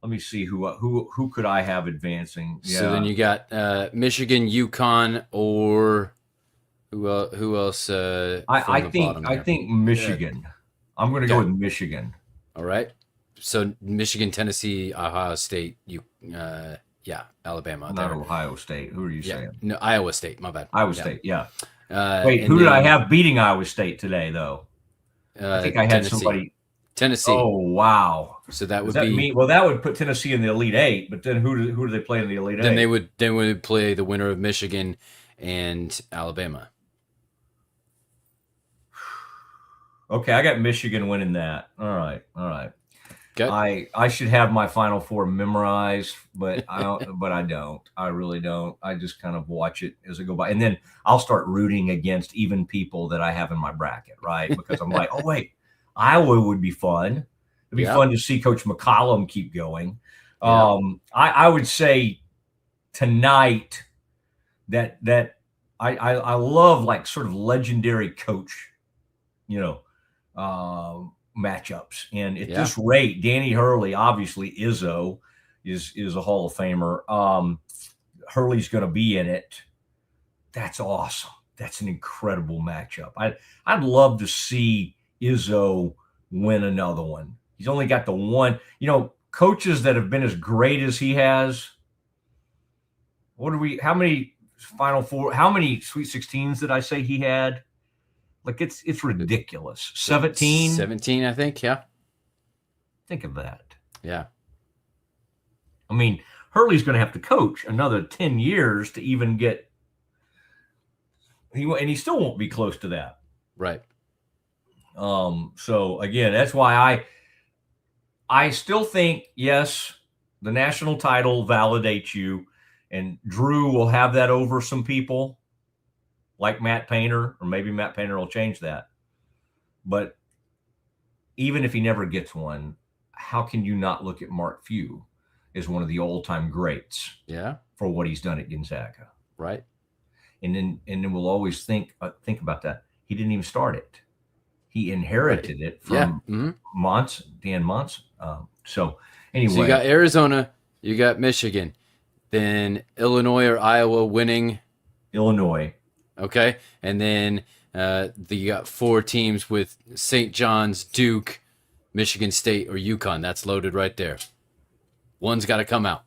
Let me see who could I have advancing. Yeah.
So then you got Michigan, UConn, or who else?
I think Michigan. I'm going to go with Michigan.
All right. So Michigan, Tennessee, Ohio State. Alabama.
Not Ohio State. Who are you saying?
No, Iowa State. My bad.
Iowa State. Yeah.
Wait,
who did I have beating Iowa State today, though? I think I had
Tennessee.
somebody.
Tennessee.
Oh wow!
So that would
Does that
be
mean, well, that would put Tennessee in the Elite Eight. But then who do they play in the Elite Eight?
Then they would play the winner of Michigan and Alabama.
Okay, I got Michigan winning that. All right.
Okay.
I should have my Final Four memorized, but I don't. But I don't. I really don't. I just kind of watch it as I go by, and then I'll start rooting against even people that I have in my bracket, right? Because I'm like, oh wait, Iowa would be fun. It'd be fun to see Coach McCollum keep going.
Yeah.
I would say tonight that I love like sort of legendary coach, matchups. And at this rate, Danny Hurley, obviously Izzo is a Hall of Famer. Hurley's going to be in it. That's awesome. That's an incredible matchup. I'd love to see Izzo win another one. He's only got the one. Coaches that have been as great as he has. How many Final Four? How many Sweet 16s did I say he had? Like it's ridiculous. 17?
17, I think. Yeah.
Think of that.
Yeah.
I mean, Hurley's going to have to coach another 10 years to even get. And he still won't be close to that.
Right.
So again, that's why I still think, yes, the national title validates you, and Drew will have that over some people like Matt Painter, or maybe Matt Painter will change that. But even if he never gets one, how can you not look at Mark Few as one of the all-time greats?
Yeah.
For what he's done at Gonzaga.
Right.
And then we'll always think about that. He didn't even start it. He inherited it from Dan Monson. So anyway,
so you got Arizona, you got Michigan, then Illinois or Iowa winning.
Illinois.
Okay, and then you got 4 teams with St. John's, Duke, Michigan State, or UConn. That's loaded right there. One's got to come out.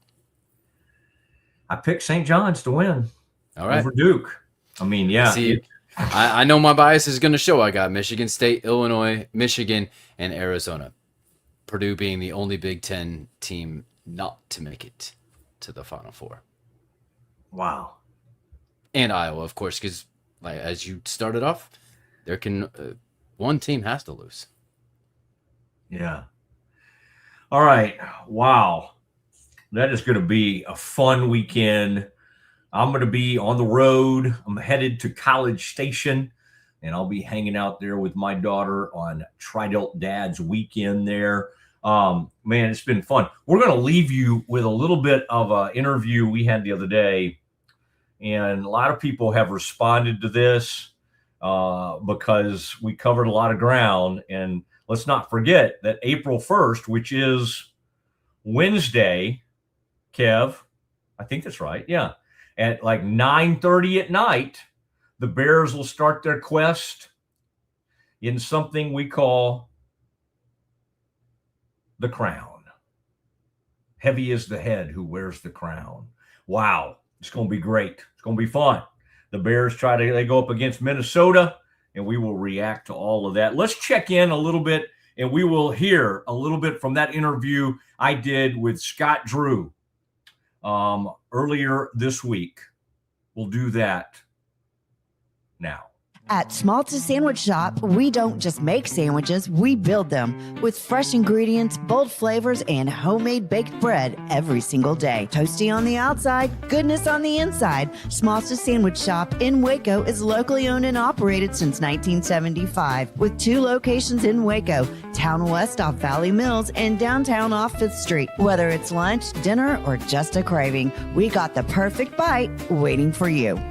I picked St. John's to win.
All right.
Over Duke. I mean, yeah.
See, I know my bias is going to show. I got Michigan State, Illinois, Michigan, and Arizona. Purdue being the only Big Ten team not to make it to the Final Four.
Wow.
And Iowa, of course, because as you started off, there can one team has to lose.
Yeah. All right. Wow. That is going to be a fun weekend. I'm going to be on the road. I'm headed to College Station, and I'll be hanging out there with my daughter on Tridelt Dad's weekend there. Man, it's been fun. We're going to leave you with a little bit of an interview we had the other day, and a lot of people have responded to this because we covered a lot of ground. And let's not forget that April 1st, which is Wednesday, Kev, I think that's right. Yeah. At like 9:30 at night, the Bears will start their quest in something we call the crown. Heavy is the head who wears the crown. Wow. It's going to be great. It's going to be fun. The Bears they go up against Minnesota, and we will react to all of that. Let's check in a little bit, and we will hear a little bit from that interview I did with Scott Drew earlier this week. We'll do that now.
At Schmaltz Sandwich Shop, we don't just make sandwiches, we build them with fresh ingredients, bold flavors, and homemade baked bread every single day. Toasty on the outside, goodness on the inside. Schmaltz Sandwich Shop in Waco is locally owned and operated since 1975 with 2 locations in Waco, Town West off Valley Mills and downtown off 5th Street. Whether it's lunch, dinner, or just a craving, we got the perfect bite waiting for you.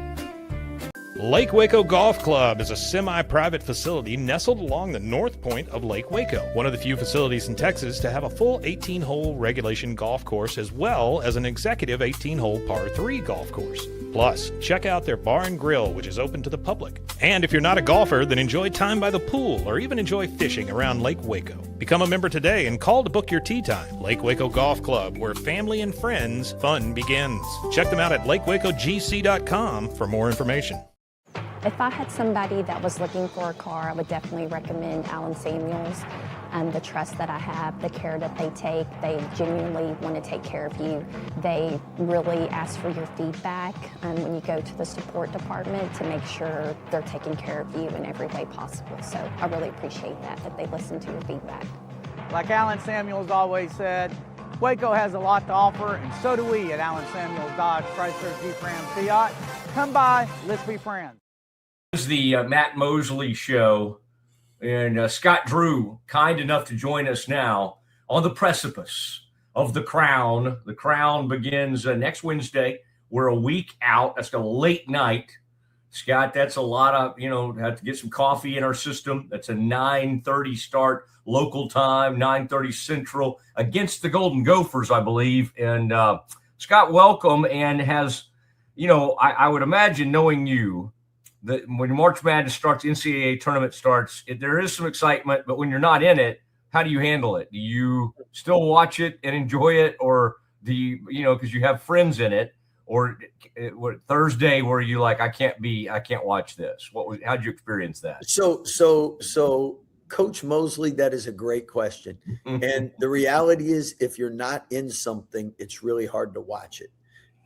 Lake Waco Golf Club is a semi-private facility nestled along the north point of Lake Waco, one of the few facilities in Texas to have a full 18-hole regulation golf course as well as an executive 18-hole par 3 golf course. Plus, check out their bar and grill, which is open to the public. And if you're not a golfer, then enjoy time by the pool or even enjoy fishing around Lake Waco. Become a member today and call to book your tee time. Lake Waco Golf Club, where family and friends fun begins. Check them out at lakewacogc.com for more information.
If I had somebody that was looking for a car, I would definitely recommend Allen Samuels. The trust that I have, the care that they take, they genuinely want to take care of you. They really ask for your feedback when you go to the support department to make sure they're taking care of you in every way possible. So I really appreciate that they listen to your feedback.
Like Allen Samuels always said, Waco has a lot to offer, and so do we at Allen Samuels Dodge, Chrysler, Jeep, Ram, Fiat. Come by, let's be friends.
This is the Matt Mosley Show, and Scott Drew, kind enough to join us now on the precipice of the Crown. The Crown begins next Wednesday. We're a week out. That's a late night. Scott, that's a lot of, have to get some coffee in our system. That's a 9:30 start local time, 9:30 Central against the Golden Gophers, I believe. And Scott, welcome. And has, I would imagine, knowing you, that when March Madness starts, NCAA tournament starts, there is some excitement, but when you're not in it, how do you handle it? Do you still watch it and enjoy it, or do you, because you have friends in it, or Thursday where you like, I can't watch this? How did you experience that?
So Coach Mosley, that is a great question. And the reality is, if you're not in something, it's really hard to watch it.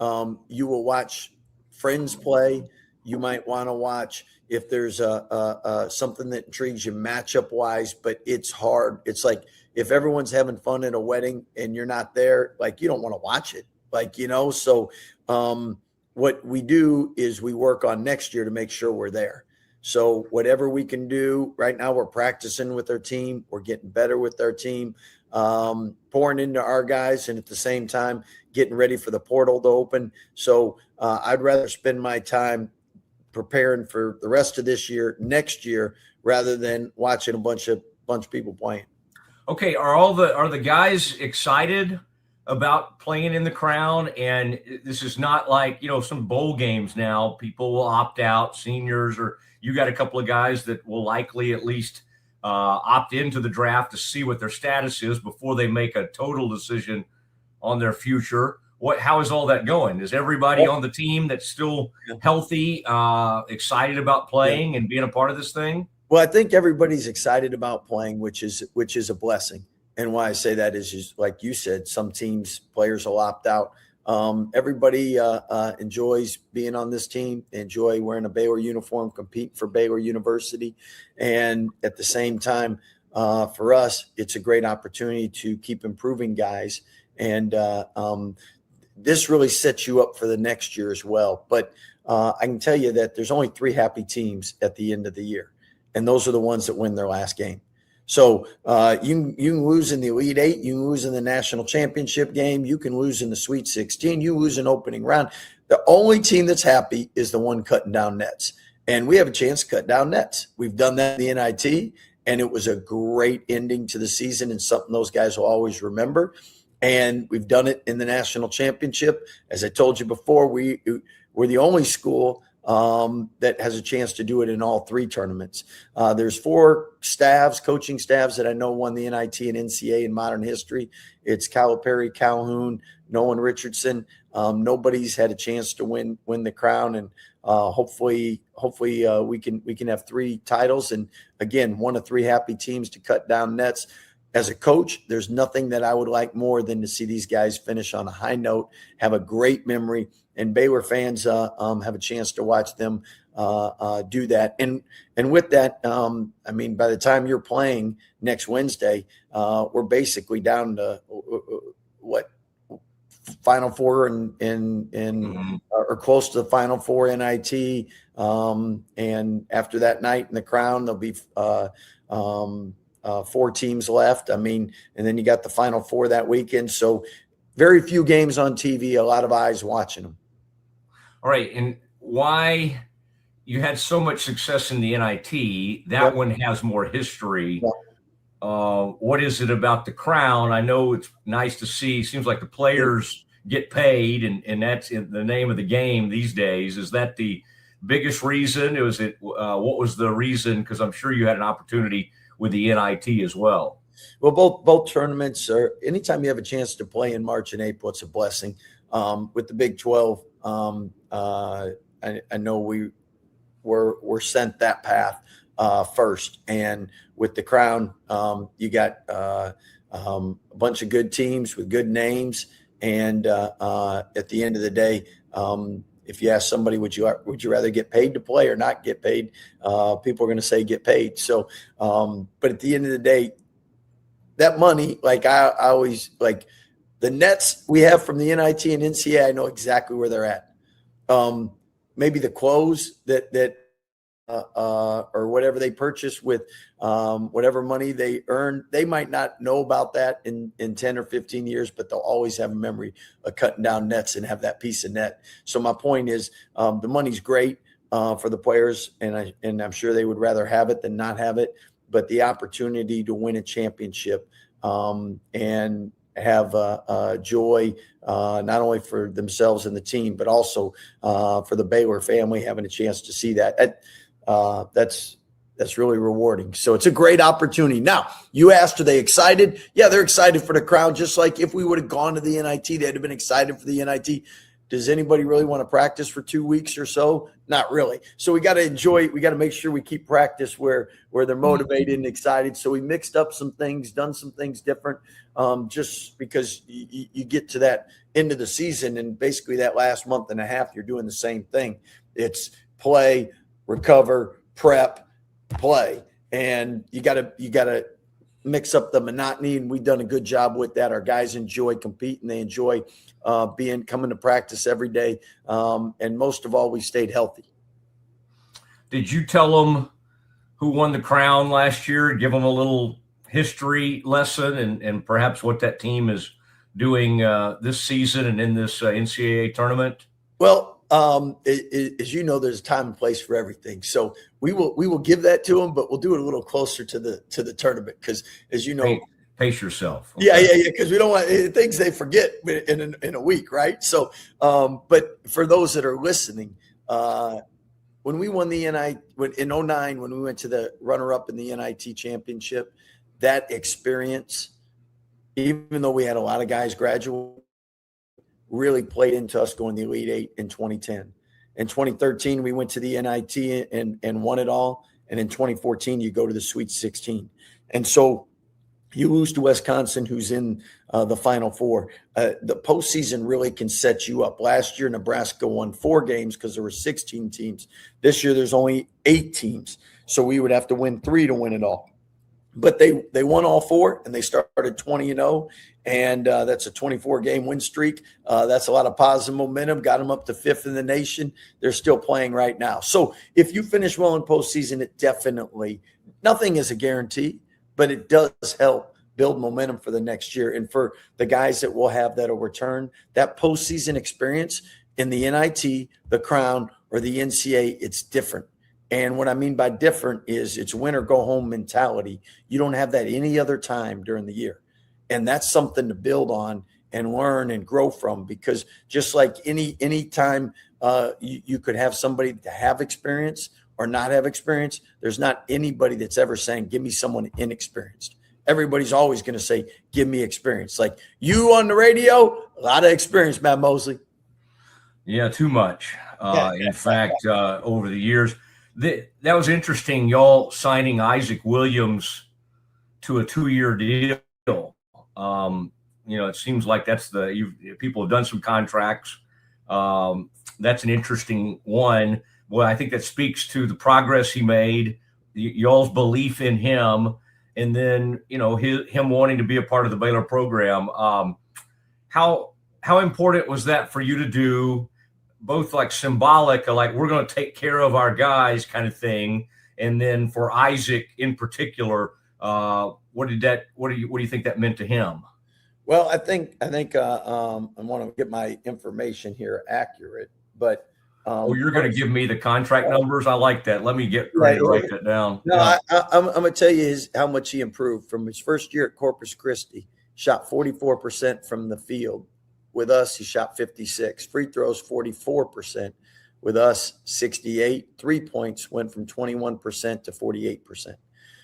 You will watch friends play. You might want to watch if there's something that intrigues you matchup wise, but it's hard. It's like if everyone's having fun at a wedding and you're not there, like you don't want to watch it. So what we do is we work on next year to make sure we're there. So whatever we can do right now, we're practicing with our team. We're getting better with our team, pouring into our guys, and at the same time, getting ready for the portal to open. So I'd rather spend my time preparing for the rest of this year, next year, rather than watching a bunch of people playing. Okay,
are the guys excited about playing in the Crown? And this is not like some bowl games now. People will opt out, seniors, or you got a couple of guys that will likely at least opt into the draft to see what their status is before they make a total decision on their future. How is all that going? Is everybody on the team that's still healthy, excited about playing and being a part of this thing?
Well, I think everybody's excited about playing, which is a blessing. And why I say that is just like you said, some teams, players will opt out. Everybody enjoys being on this team, enjoy wearing a Baylor uniform, competing for Baylor University. And at the same time, for us, it's a great opportunity to keep improving guys. And this really sets you up for the next year as well. But I can tell you that there's only 3 happy teams at the end of the year, and those are the ones that win their last game. So you can lose in the Elite 8, you can lose in the national championship game, you can lose in the Sweet 16, you lose in opening round. The only team that's happy is the one cutting down nets, and we have a chance to cut down nets. We've done that in the NIT, and it was a great ending to the season and something those guys will always remember. And we've done it in the national championship. As I told you before, we're the only school that has a chance to do it in all 3 tournaments. There's 4 coaching staffs that I know won the NIT and NCAA in modern history. It's Calipari, Calhoun, Nolan Richardson. Nobody's had a chance to win the crown, and hopefully we can have 3 titles. And again, one of 3 happy teams to cut down nets. As a coach, there's nothing that I would like more than to see these guys finish on a high note, have a great memory, and Baylor fans have a chance to watch them do that. And with that, I mean, by the time you're playing next Wednesday, we're basically down to what, Final Four in or close to the Final Four NIT. And after that night in the Crown, there'll be 4 teams left. I mean, and then you got the Final Four that weekend. So very few games on TV, a lot of eyes watching them.
All right. And why you had so much success in the NIT, that one has more history. What is it about the Crown? I know it's nice to see. Seems like the players get paid, and that's in the name of the game these days. Is that the biggest reason? What was the reason? Because I'm sure you had an opportunity with the NIT as well.
Well, both tournaments are. Anytime you have a chance to play in March and April, it's a blessing. With the Big 12, I know we were sent that path first, and with the Crown, you got a bunch of good teams with good names, and at the end of the day, if you ask somebody, would you rather get paid to play or not get paid? People are going to say get paid. So, but at the end of the day, that money, like I always like the nets we have from the NIT and NCAA, I know exactly where they're at. Maybe the clothes that or whatever they purchase with whatever money they earn, they might not know about that in 10 or 15 years, but they'll always have a memory of cutting down nets and have that piece of net. So my point is the money's great for the players, and I'm sure they would rather have it than not have it, but the opportunity to win a championship and have joy not only for themselves and the team, but also for the Baylor family having a chance to see that. That's really rewarding. So it's a great opportunity. Now, you asked, are they excited? Yeah, they're excited for the Crown, just like if we would have gone to the NIT, they'd have been excited for the NIT. Does anybody really want to practice for 2 weeks or so? Not really. So we got to enjoy. We got to make sure we keep practice where they're motivated and excited. So we mixed up some things, done some things different, just because you get to that end of the season, and basically that last month and a half, you're doing the same thing. It's play, recover, prep, play, and you gotta mix up the monotony, and we've done a good job with that. Our guys enjoy competing. They enjoy coming to practice every day. And most of all, we stayed healthy.
Did you tell them who won the Crown last year? Give them a little history lesson and perhaps what that team is doing this season and in this NCAA tournament?
Well, as you know, there's a time and place for everything. So we will give that to them, but we'll do it a little closer to the tournament, because as you know,
pace yourself.
Okay. Yeah. Because we don't want things they forget in a week, right? So, but for those that are listening, when we won the NIT in 2009, when we went to the runner-up in the NIT championship, that experience, even though we had a lot of guys graduate, really played into us going to the Elite Eight in 2010. In 2013, we went to the NIT and won it all. And in 2014, you go to the Sweet 16. And so you lose to Wisconsin, who's in the Final Four. The postseason really can set you up. Last year, Nebraska won 4 games because there were 16 teams. This year, there's only 8 teams. So we would have to win 3 to win it all. But they won all 4, and they started 20-0, and that's a 24-game win streak. That's a lot of positive momentum. Got them up to 5th in the nation. They're still playing right now. So if you finish well in postseason, it definitely – nothing is a guarantee, but it does help build momentum for the next year. And for the guys that will have that will return, that postseason experience in the NIT, the Crown, or the NCAA, it's different. And what I mean by different is it's win or go home mentality. You don't have that any other time during the year. And that's something to build on and learn and grow from, because just like any time you could have somebody to have experience or not have experience, there's not anybody that's ever saying, give me someone inexperienced. Everybody's always going to say, give me experience. Like you on the radio, a lot of experience, Matt Mosley.
Yeah, too much. In fact, over the years, that was interesting, y'all signing Isaac Williams to a 2-year deal. It seems like that's people have done some contracts. That's an interesting one. Well, I think that speaks to the progress he made, y'all's belief in him, and then, you know, him wanting to be a part of the Baylor program. How important was that for you to do, both like symbolic, like we're going to take care of our guys kind of thing, and then for Isaac in particular, what do you think that meant to him?
Well, I think I want to get my information here accurate, but
you're going to give me the contract numbers. I like that. Let me get ready to write that down.
No, yeah. I'm going to tell you how much he improved from his first year at Corpus Christi. Shot 44% from the field. With us, he shot 56. Free throws 44%. With us, 68. 3 points went from 21% to 48%.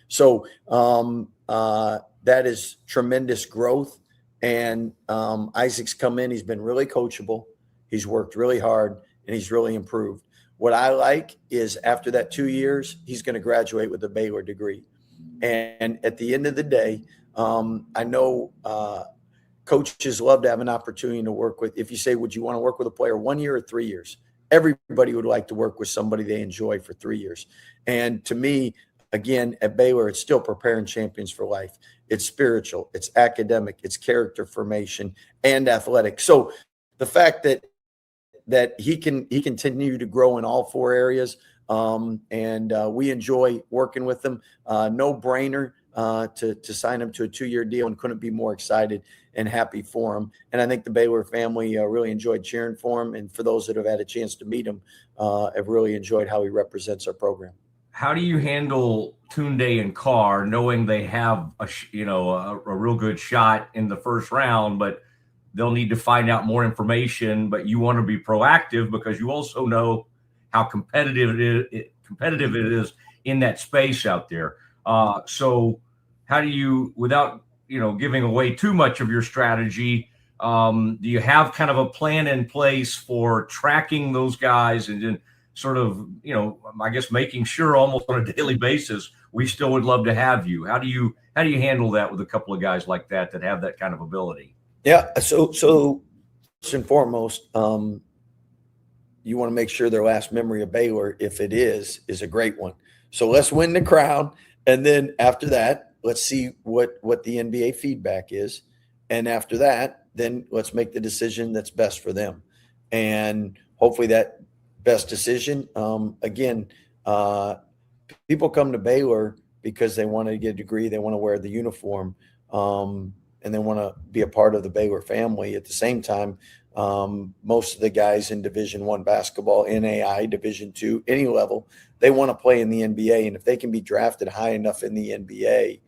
So that is tremendous growth. And Isaac's come in. He's been really coachable. He's worked really hard, and he's really improved. What I like is after that 2 years, he's going to graduate with a Baylor degree. And at the end of the day, I know coaches love to have an opportunity to work with. If you say, would you want to work with a player 1 year or 3 years? Everybody would like to work with somebody they enjoy for 3 years. And to me, again, at Baylor, it's still preparing champions for life. It's spiritual, it's academic, it's character formation, and athletic. So the fact that he can continue to grow in all four areas, and we enjoy working with him. No brainer to sign him to a 2-year deal, and couldn't be more excited and happy for him. And I think the Baylor family really enjoyed cheering for him, and for those that have had a chance to meet him, have really enjoyed how he represents our program.
How do you handle Tunde and Carr, knowing they have a real good shot in the first round, but they'll need to find out more information, but you want to be proactive because you also know how competitive it is in that space out there. So how do you, without, giving away too much of your strategy, do you have kind of a plan in place for tracking those guys and then sort of, I guess making sure almost on a daily basis, we still would love to have you? How do you handle that with a couple of guys like that have that kind of ability?
Yeah. So first and foremost, you want to make sure their last memory of Baylor, if it is a great one. So let's win the crown. And then after that, let's see what the NBA feedback is. And after that, then let's make the decision that's best for them. And hopefully that best decision, people come to Baylor because they want to get a degree. They want to wear the uniform. And they want to be a part of the Baylor family. At the same time, most of the guys in Division I basketball, NAI, Division II, any level, they want to play in the NBA. And if they can be drafted high enough in the NBA,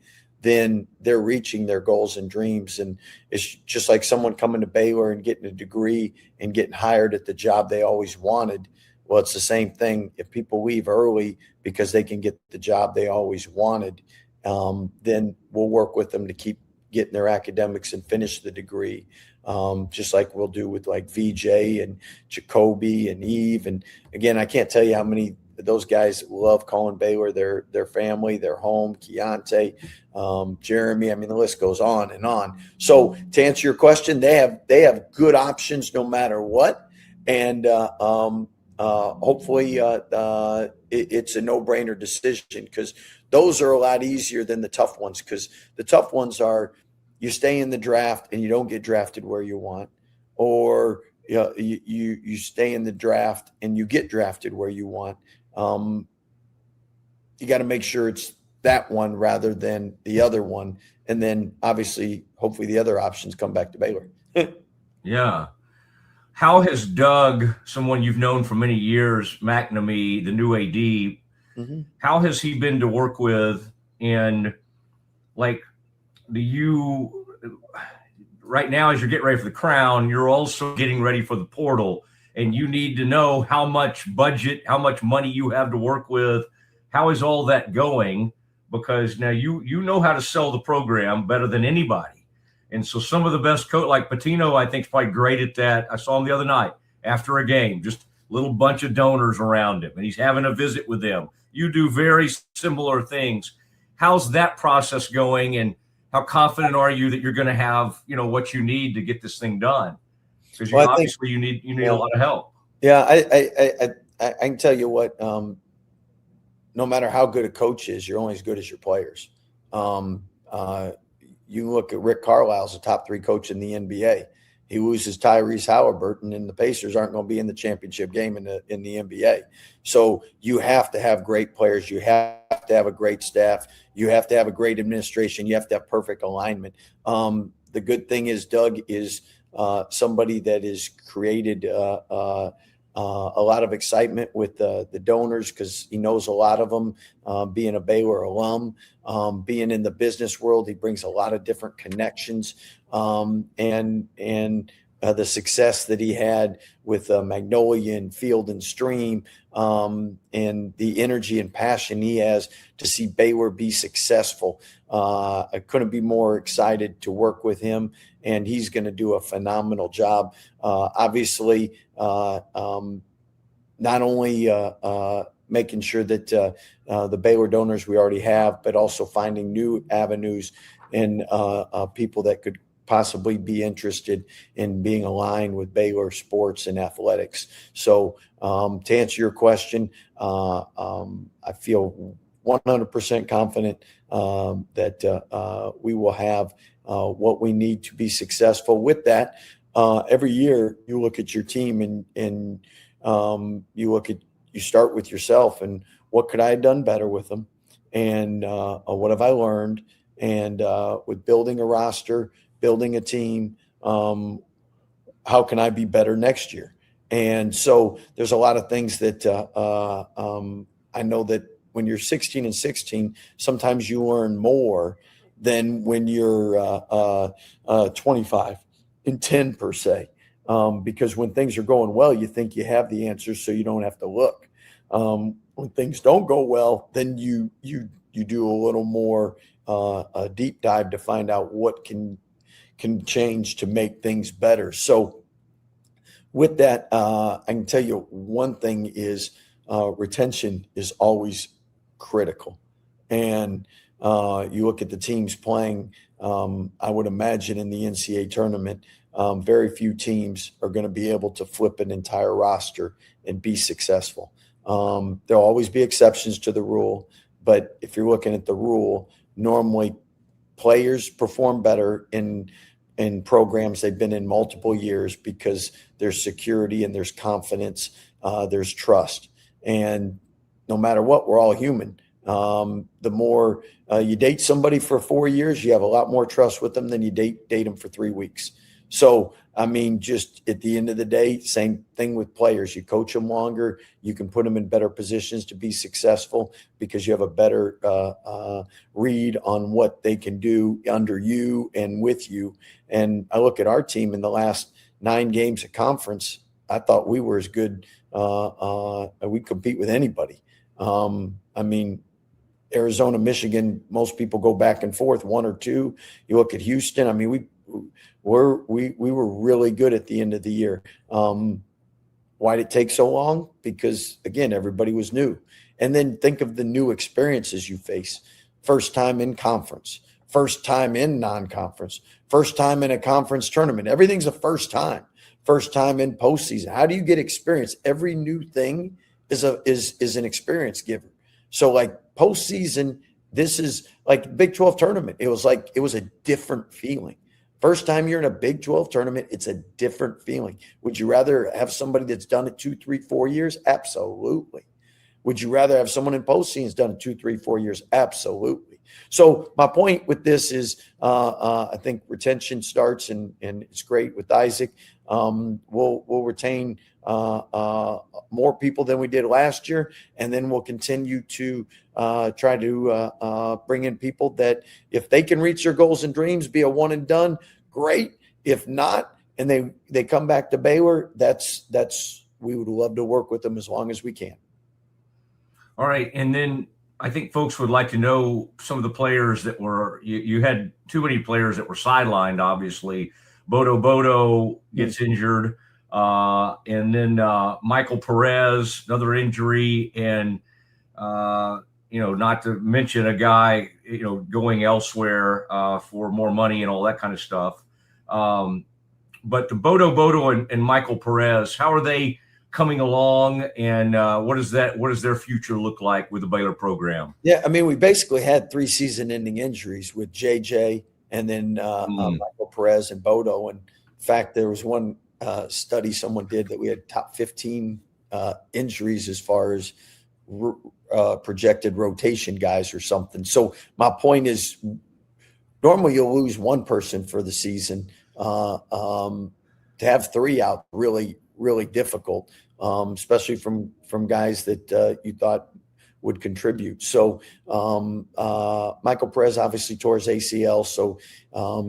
then they're reaching their goals and dreams. And it's just like someone coming to Baylor and getting a degree and getting hired at the job they always wanted. Well, it's the same thing. If people leave early because they can get the job they always wanted, then we'll work with them to keep getting their academics and finish the degree, just like we'll do with like VJ and Jacoby and Eve. And again, I can't tell you how many of those guys love calling Baylor their family, their home. Keontae, Jeremy. I mean, the list goes on and on. So to answer your question, they have good options no matter what, and hopefully it's a no-brainer decision, because those are a lot easier than the tough ones, because the tough ones are you stay in the draft and you don't get drafted where you want, or you stay in the draft and you get drafted where you want. You got to make sure it's that one rather than the other one. And then obviously, hopefully the other options come back to Baylor.
Yeah. How has Doug, someone you've known for many years, McNamee, the new AD, how has he been to work with? And like, right now, as you're getting ready for the crown, you're also getting ready for the portal, and you need to know how much budget, how much money you have to work with. How is all that going? Because now you know how to sell the program better than anybody. And so some of the best like Patino, I think, is probably great at that. I saw him the other night after a game, just a little bunch of donors around him, and he's having a visit with them. You do very similar things. How's that process going, and how confident are you that you're going to have, what you need to get this thing done? Because obviously you need a lot of help.
Yeah, I can tell you what, no matter how good a coach is, you're only as good as your players. You look at Rick Carlisle's a top 3 coach in the NBA. He loses Tyrese Halliburton, and the Pacers aren't going to be in the championship game in the NBA. So you have to have great players. You have to have a great staff. You have to have a great administration. You have to have perfect alignment. The good thing is Doug is somebody that has created a lot of excitement with the donors because he knows a lot of them. Being a Baylor alum, being in the business world, he brings a lot of different connections. And the success that he had with Magnolia and Field and Stream, and the energy and passion he has to see Baylor be successful. I couldn't be more excited to work with him, and he's going to do a phenomenal job. Obviously, not only making sure that the Baylor donors we already have, but also finding new avenues and people that could possibly be interested in being aligned with Baylor sports and athletics. So to answer your question, I feel 100% confident that we will have what we need to be successful with that. Every year you look at your team and you start with yourself and what could I have done better with them? And what have I learned? And with building a roster, building a team, how can I be better next year? And so there's a lot of things that I know that when you're 16 and 16, sometimes you learn more than when you're 25 and 10 per se. Because when things are going well, you think you have the answers, so you don't have to look. When things don't go well, then you do a little more a deep dive to find out what can change to make things better. So with that, I can tell you one thing is retention is always critical. And you look at the teams playing, I would imagine in the NCAA tournament, very few teams are going to be able to flip an entire roster and be successful. There'll always be exceptions to the rule, but if you're looking at the rule, normally players perform better in programs they've been in multiple years because there's security and there's confidence, there's trust. And no matter what, we're all human. The more you date somebody for 4 years, you have a lot more trust with them than you date them for 3 weeks. So, I mean, just at the end of the day, same thing with players. You coach them longer, you can put them in better positions to be successful because you have a better read on what they can do under you and with you. And I look at our team in the last 9 games of conference, I thought we were as good. We compete with anybody. I mean, Arizona, Michigan, most people go back and forth, 1 or 2. You look at Houston. I mean, we were really good at the end of the year. Why did it take so long? Because again, everybody was new. And then think of the new experiences you face. First time in conference, first time in non-conference, first time in a conference tournament. Everything's a first time in postseason. How do you get experience? Every new thing is an experience giver. So like postseason, this is like Big 12 tournament. It was a different feeling. First time you're in a Big 12 tournament, it's a different feeling. Would you rather have somebody that's done it 2, 3, 4 years? Absolutely. Would you rather have someone in postseason that's done it 2, 3, 4 years? Absolutely. So my point with this is I think retention starts, and it's great with Isaac. We'll retain more people than we did last year, and then we'll continue to try to bring in people that if they can reach their goals and dreams, be a one and done, great. If not, and they come back to Baylor, that's we would love to work with them as long as we can.
All right, and then I think folks would like to know some of the players that were you had too many players that were sidelined. Obviously, Bodo gets injured. And then Michael Perez, another injury, and not to mention a guy going elsewhere for more money and all that kind of stuff. But the Bodo and Michael Perez, how are they coming along, and what does their future look like with the Baylor program?
Yeah, I mean, we basically had 3 season-ending injuries with JJ and then Michael Perez and Bodo. And in fact, there was one study someone did that we had top 15 injuries as far as projected rotation guys or something. So my point is, normally you'll lose one person for the season. To have 3 out, really, really difficult, especially from guys that you thought would contribute. So Michael Perez obviously tore his ACL, so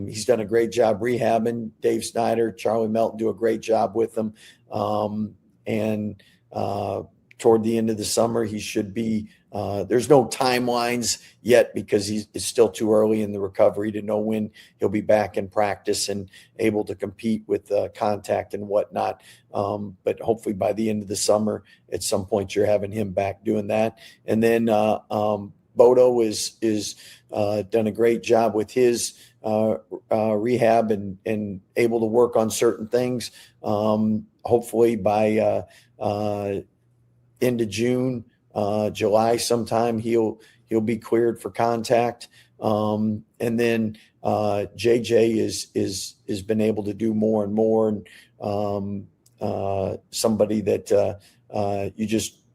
he's done a great job rehabbing. Dave Snyder, Charlie Melton do a great job with him. And toward the end of the summer, he should be there's no timelines yet because it's still too early in the recovery to know when he'll be back in practice and able to compete with contact and whatnot. But hopefully by the end of the summer, at some point, you're having him back doing that. And then Bodo is done a great job with his rehab and able to work on certain things. Hopefully by end of June, July sometime, he'll be cleared for contact. And then JJ is been able to do more and more, and somebody that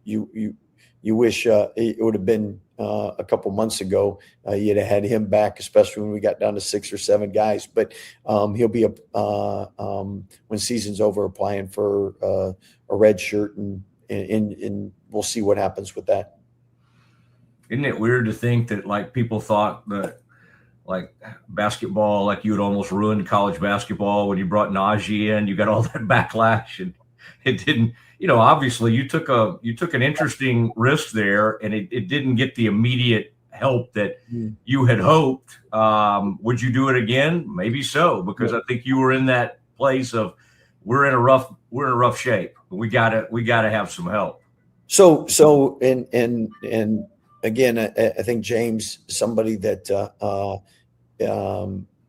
you wish it would have been a couple months ago. You'd have had him back, especially when we got down to 6 or 7 guys. But he'll be when season's over, applying for a red shirt, and we'll see what happens with that.
Isn't it weird to think that, like, people thought that, like, basketball, like, you had almost ruined college basketball when you brought Najee in? You got all that backlash, and it didn't. Obviously you took an interesting risk there, and it didn't get the immediate help that you had hoped. Would you do it again? Maybe so, because I think you were in that place of we're in a rough shape. We gotta have some help.
So and again, I think James, somebody that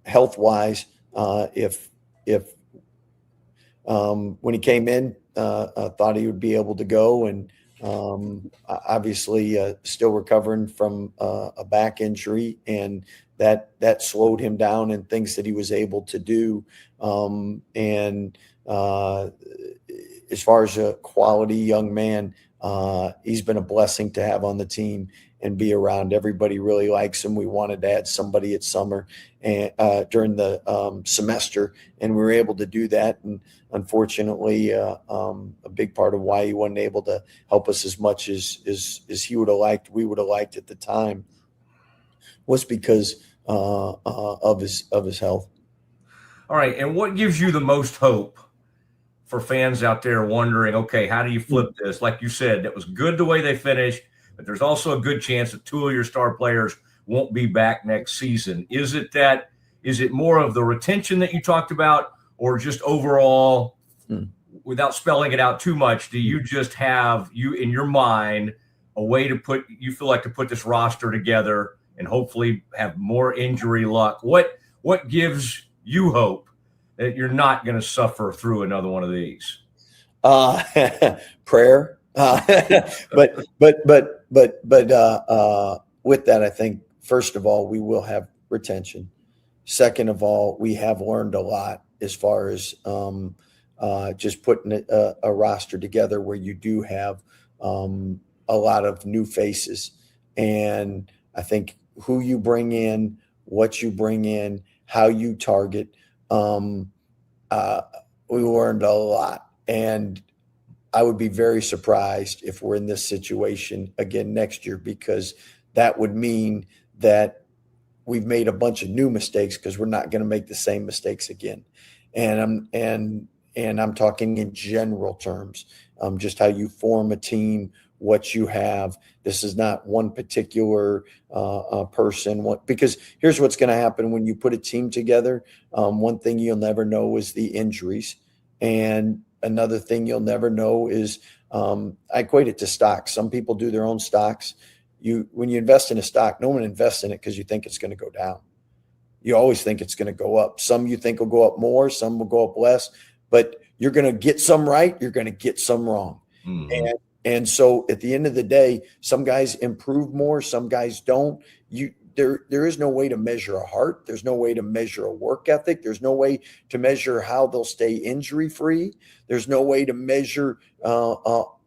health wise, if when he came in, thought he would be able to go, and obviously still recovering from a back injury, and that slowed him down in things that he was able to do. And as far as a quality young man, he's been a blessing to have on the team and be around. Everybody really likes him. We wanted to add somebody at summer and during the semester, and we were able to do that. And unfortunately, a big part of why he wasn't able to help us as much as he would have liked, we would have liked at the time, was because of his health.
All right, and what gives you the most hope for fans out there wondering, okay, how do you flip this? Like you said, that was good the way they finished, but there's also a good chance that 2 of your star players won't be back next season. Is it more of the retention that you talked about, or just overall, without spelling it out too much, do you just have in your mind a way to put this roster together and hopefully have more injury luck? What gives you hope that you're not going to suffer through another one of these?
Prayer. But with that, I think, first of all, we will have retention. Second of all, we have learned a lot as far as just putting a roster together where you do have a lot of new faces. And I think who you bring in, what you bring in, how you target, we learned a lot. And I would be very surprised if we're in this situation again next year, because that would mean that we've made a bunch of new mistakes, because we're not going to make the same mistakes again. And I'm talking in general terms, just how you form a team, what you have. This is not one particular person. Because here's what's going to happen when you put a team together. One thing you'll never know is the injuries. And another thing you'll never know is, I equate it to stocks. Some people do their own stocks. When you invest in a stock, no one invests in it because you think it's going to go down. You always think it's going to go up. Some you think will go up more, some will go up less, but you're going to get some right, you're going to get some wrong. And so at the end of the day, some guys improve more, some guys don't. There is no way to measure a heart. There's no way to measure a work ethic. There's no way to measure how they'll stay injury free. There's no way to measure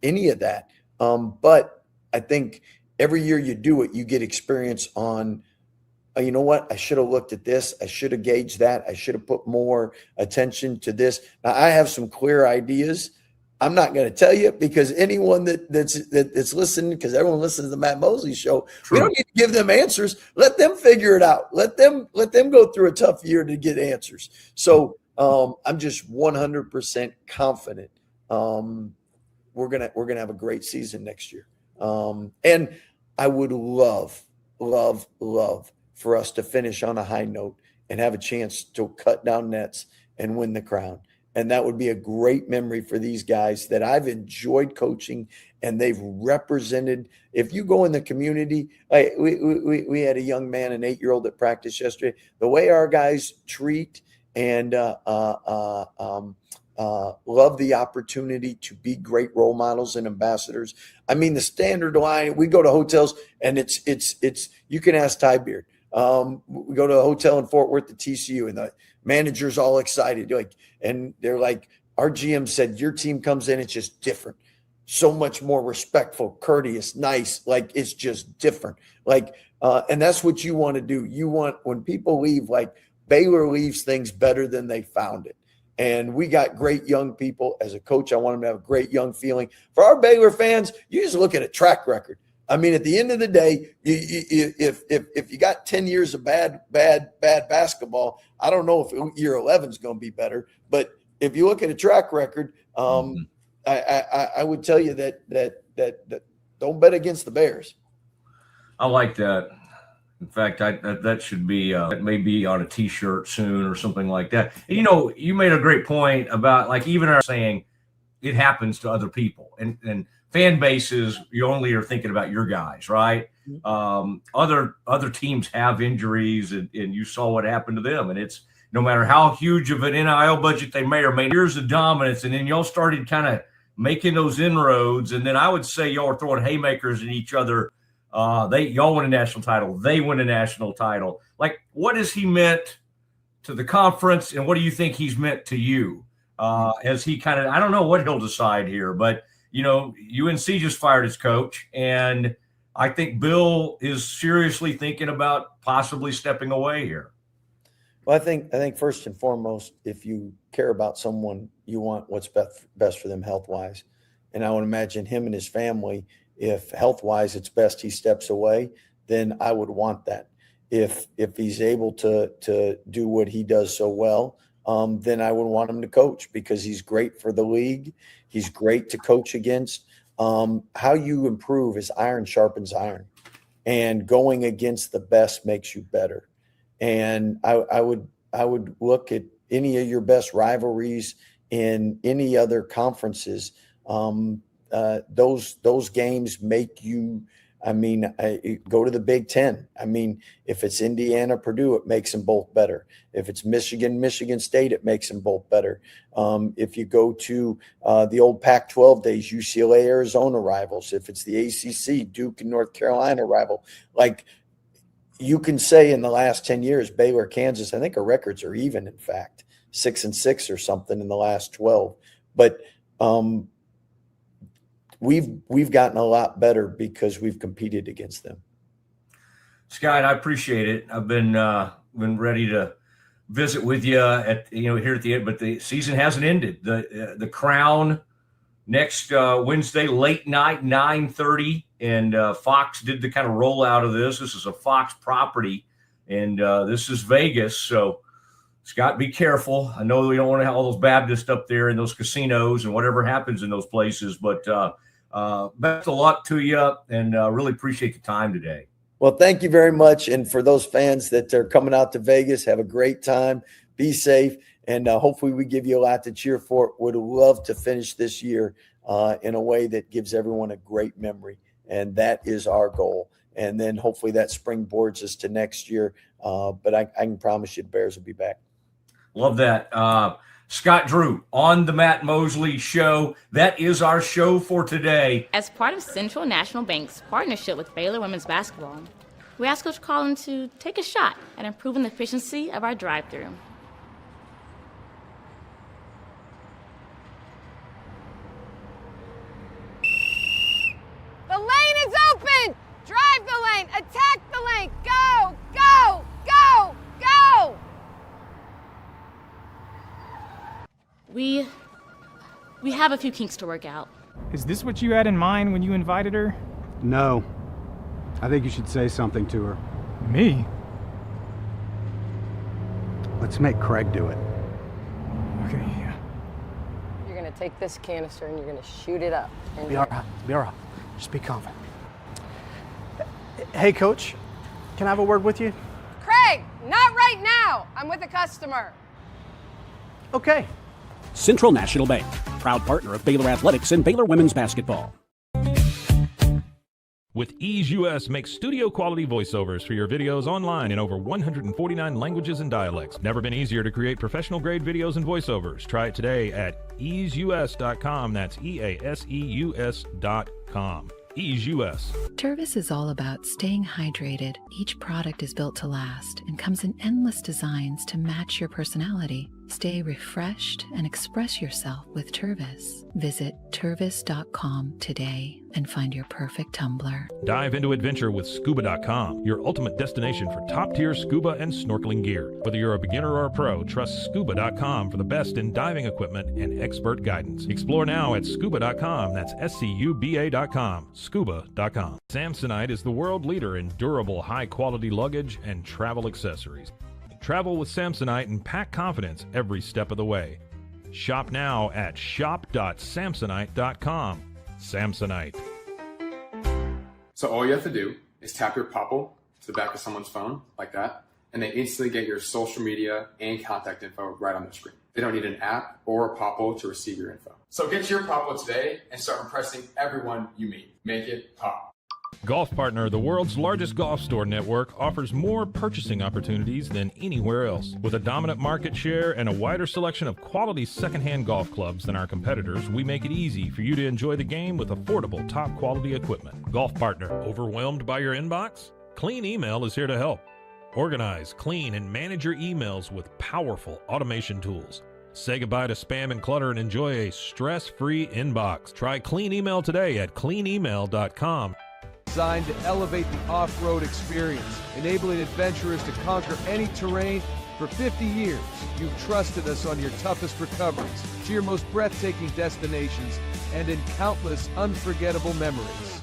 any of that. But I think every year you do it, you get experience on, you know what? I should have looked at this. I should have gauged that. I should have put more attention to this. Now I have some clear ideas. I'm not going to tell you because anyone that's listening, because everyone listens to the Matt Mosley Show, we don't need to give them answers. Let them figure it out. Let them go through a tough year to get answers. So I'm just 100% confident we're gonna have a great season next year. And I would love for us to finish on a high note and have a chance to cut down nets and win the crown. And that would be a great memory for these guys that I've enjoyed coaching and they've represented. If you go in the community, we had a young man, an 8-year-old that practiced yesterday. The way our guys treat and love the opportunity to be great role models and ambassadors. I mean, the standard line, we go to hotels and it's you can ask Ty Beard. We go to a hotel in Fort Worth, the TCU, and the manager's all excited. And they're like, our GM said, your team comes in, it's just different. So much more respectful, courteous, nice. Like, it's just different. And that's what you want to do. You want, when people leave, like Baylor leaves things better than they found it. And we got great young people. As a coach, I want them to have a great young feeling. For our Baylor fans, you just look at a track record. I mean, at the end of the day, if you got 10 years of bad basketball, I don't know if year 11 is going to be better. But if you look at a track record, I would tell you that don't bet against the Bears.
I like that. In fact, that should be that may be on a T-shirt soon or something like that. And, you made a great point about, like, even our saying it happens to other people and fan bases. You only are thinking about your guys, right? Other teams have injuries, and you saw what happened to them. And it's no matter how huge of an NIL budget they may or may. Years of dominance, and then y'all started kind of making those inroads, and then I would say y'all are throwing haymakers at each other. Y'all win a national title. They win a national title. Like, what has he meant to the conference, and what do you think he's meant to you? As he kind of, I don't know what he'll decide here, but UNC just fired his coach, and I think Bill is seriously thinking about possibly stepping away here.
Well, I think first and foremost, if you care about someone, you want what's best for them health-wise. And I would imagine him and his family, if health-wise it's best he steps away, then I would want that. If he's able to do what he does so well, then I would want him to coach because he's great for the league. He's great to coach against. How you improve is iron sharpens iron, and going against the best makes you better. And I would look at any of your best rivalries in any other conferences. Those games make you. I mean, go to the Big Ten. I mean, if it's Indiana, Purdue, it makes them both better. If it's Michigan State, it makes them both better. If you go to the old Pac-12 days, UCLA, Arizona rivals. If it's the ACC, Duke and North Carolina rival. Like, you can say in the last 10 years, Baylor, Kansas, I think our records are even, in fact, 6-6 or something in the last 12. But we've gotten a lot better because we've competed against them.
Scott, I appreciate it. I've been ready to visit with you at here at the end, but the season hasn't ended. The Crown next Wednesday, late night, 9:30, and Fox did the kind of rollout of this. This is a Fox property, and this is Vegas, so Scott, be careful. I know we don't want to have all those Baptists up there in those casinos and whatever happens in those places, but best of luck to you, and really appreciate the time today.
Well, thank you very much. And for those fans that are coming out to Vegas, have a great time. Be safe, and hopefully we give you a lot to cheer for. Would love to finish this year in a way that gives everyone a great memory, and that is our goal. And then hopefully that springboards us to next year. But I can promise you the Bears will be back.
Love that. Scott Drew on the Matt Mosley Show. That is our show for today.
As part of Central National Bank's partnership with Baylor Women's Basketball, we asked Coach Collin to take a shot at improving the efficiency of our drive-thru.
The lane is open! Drive the lane! Attack the lane! Go! Go! Go! Go!
We have a few kinks to work out.
Is this what you had in mind when you invited her?
No. I think you should say something to her.
Me?
Let's make Craig do it.
Okay, yeah.
You're gonna take this canister and you're gonna shoot it up.
Be all right. Be all right. Just be confident. Hey, Coach. Can I have a word with you?
Craig, not right now! I'm with a customer.
Okay.
Central National Bank, proud partner of Baylor Athletics and Baylor Women's Basketball.
With Ease US, make studio quality voiceovers for your videos online in over 149 languages and dialects. Never been easier to create professional grade videos and voiceovers. Try it today at easeus.com. That's EASEUS.com. Ease US.
Tervis is all about staying hydrated. Each product is built to last and comes in endless designs to match your personality. Stay refreshed and express yourself with Tervis. Visit tervis.com today and find your perfect tumbler.
Dive into adventure with scuba.com, your ultimate destination for top-tier scuba and snorkeling gear. Whether you're a beginner or a pro, trust scuba.com for the best in diving equipment and expert guidance. Explore now at scuba.com. That's SCUBA.com. Scuba.com. Samsonite is the world leader in durable, high-quality luggage and travel accessories. Travel with Samsonite and pack confidence every step of the way. Shop now at shop.samsonite.com. Samsonite.
So all you have to do is tap your Popple to the back of someone's phone, like that, and they instantly get your social media and contact info right on their screen. They don't need an app or a Popple to receive your info. So get your Popple today and start impressing everyone you meet. Make it pop.
Golf Partner, the world's largest golf store network, offers more purchasing opportunities than anywhere else. With a dominant market share and a wider selection of quality secondhand golf clubs than our competitors, we make it easy for you to enjoy the game with affordable, top-quality equipment. Golf Partner, overwhelmed by your inbox? Clean Email is here to help. Organize, clean, and manage your emails with powerful automation tools. Say goodbye to spam and clutter and enjoy a stress-free inbox. Try Clean Email today at cleanemail.com.
Designed to elevate the off-road experience, enabling adventurers to conquer any terrain. For 50 years, you've trusted us on your toughest recoveries, to your most breathtaking destinations, and in countless unforgettable memories.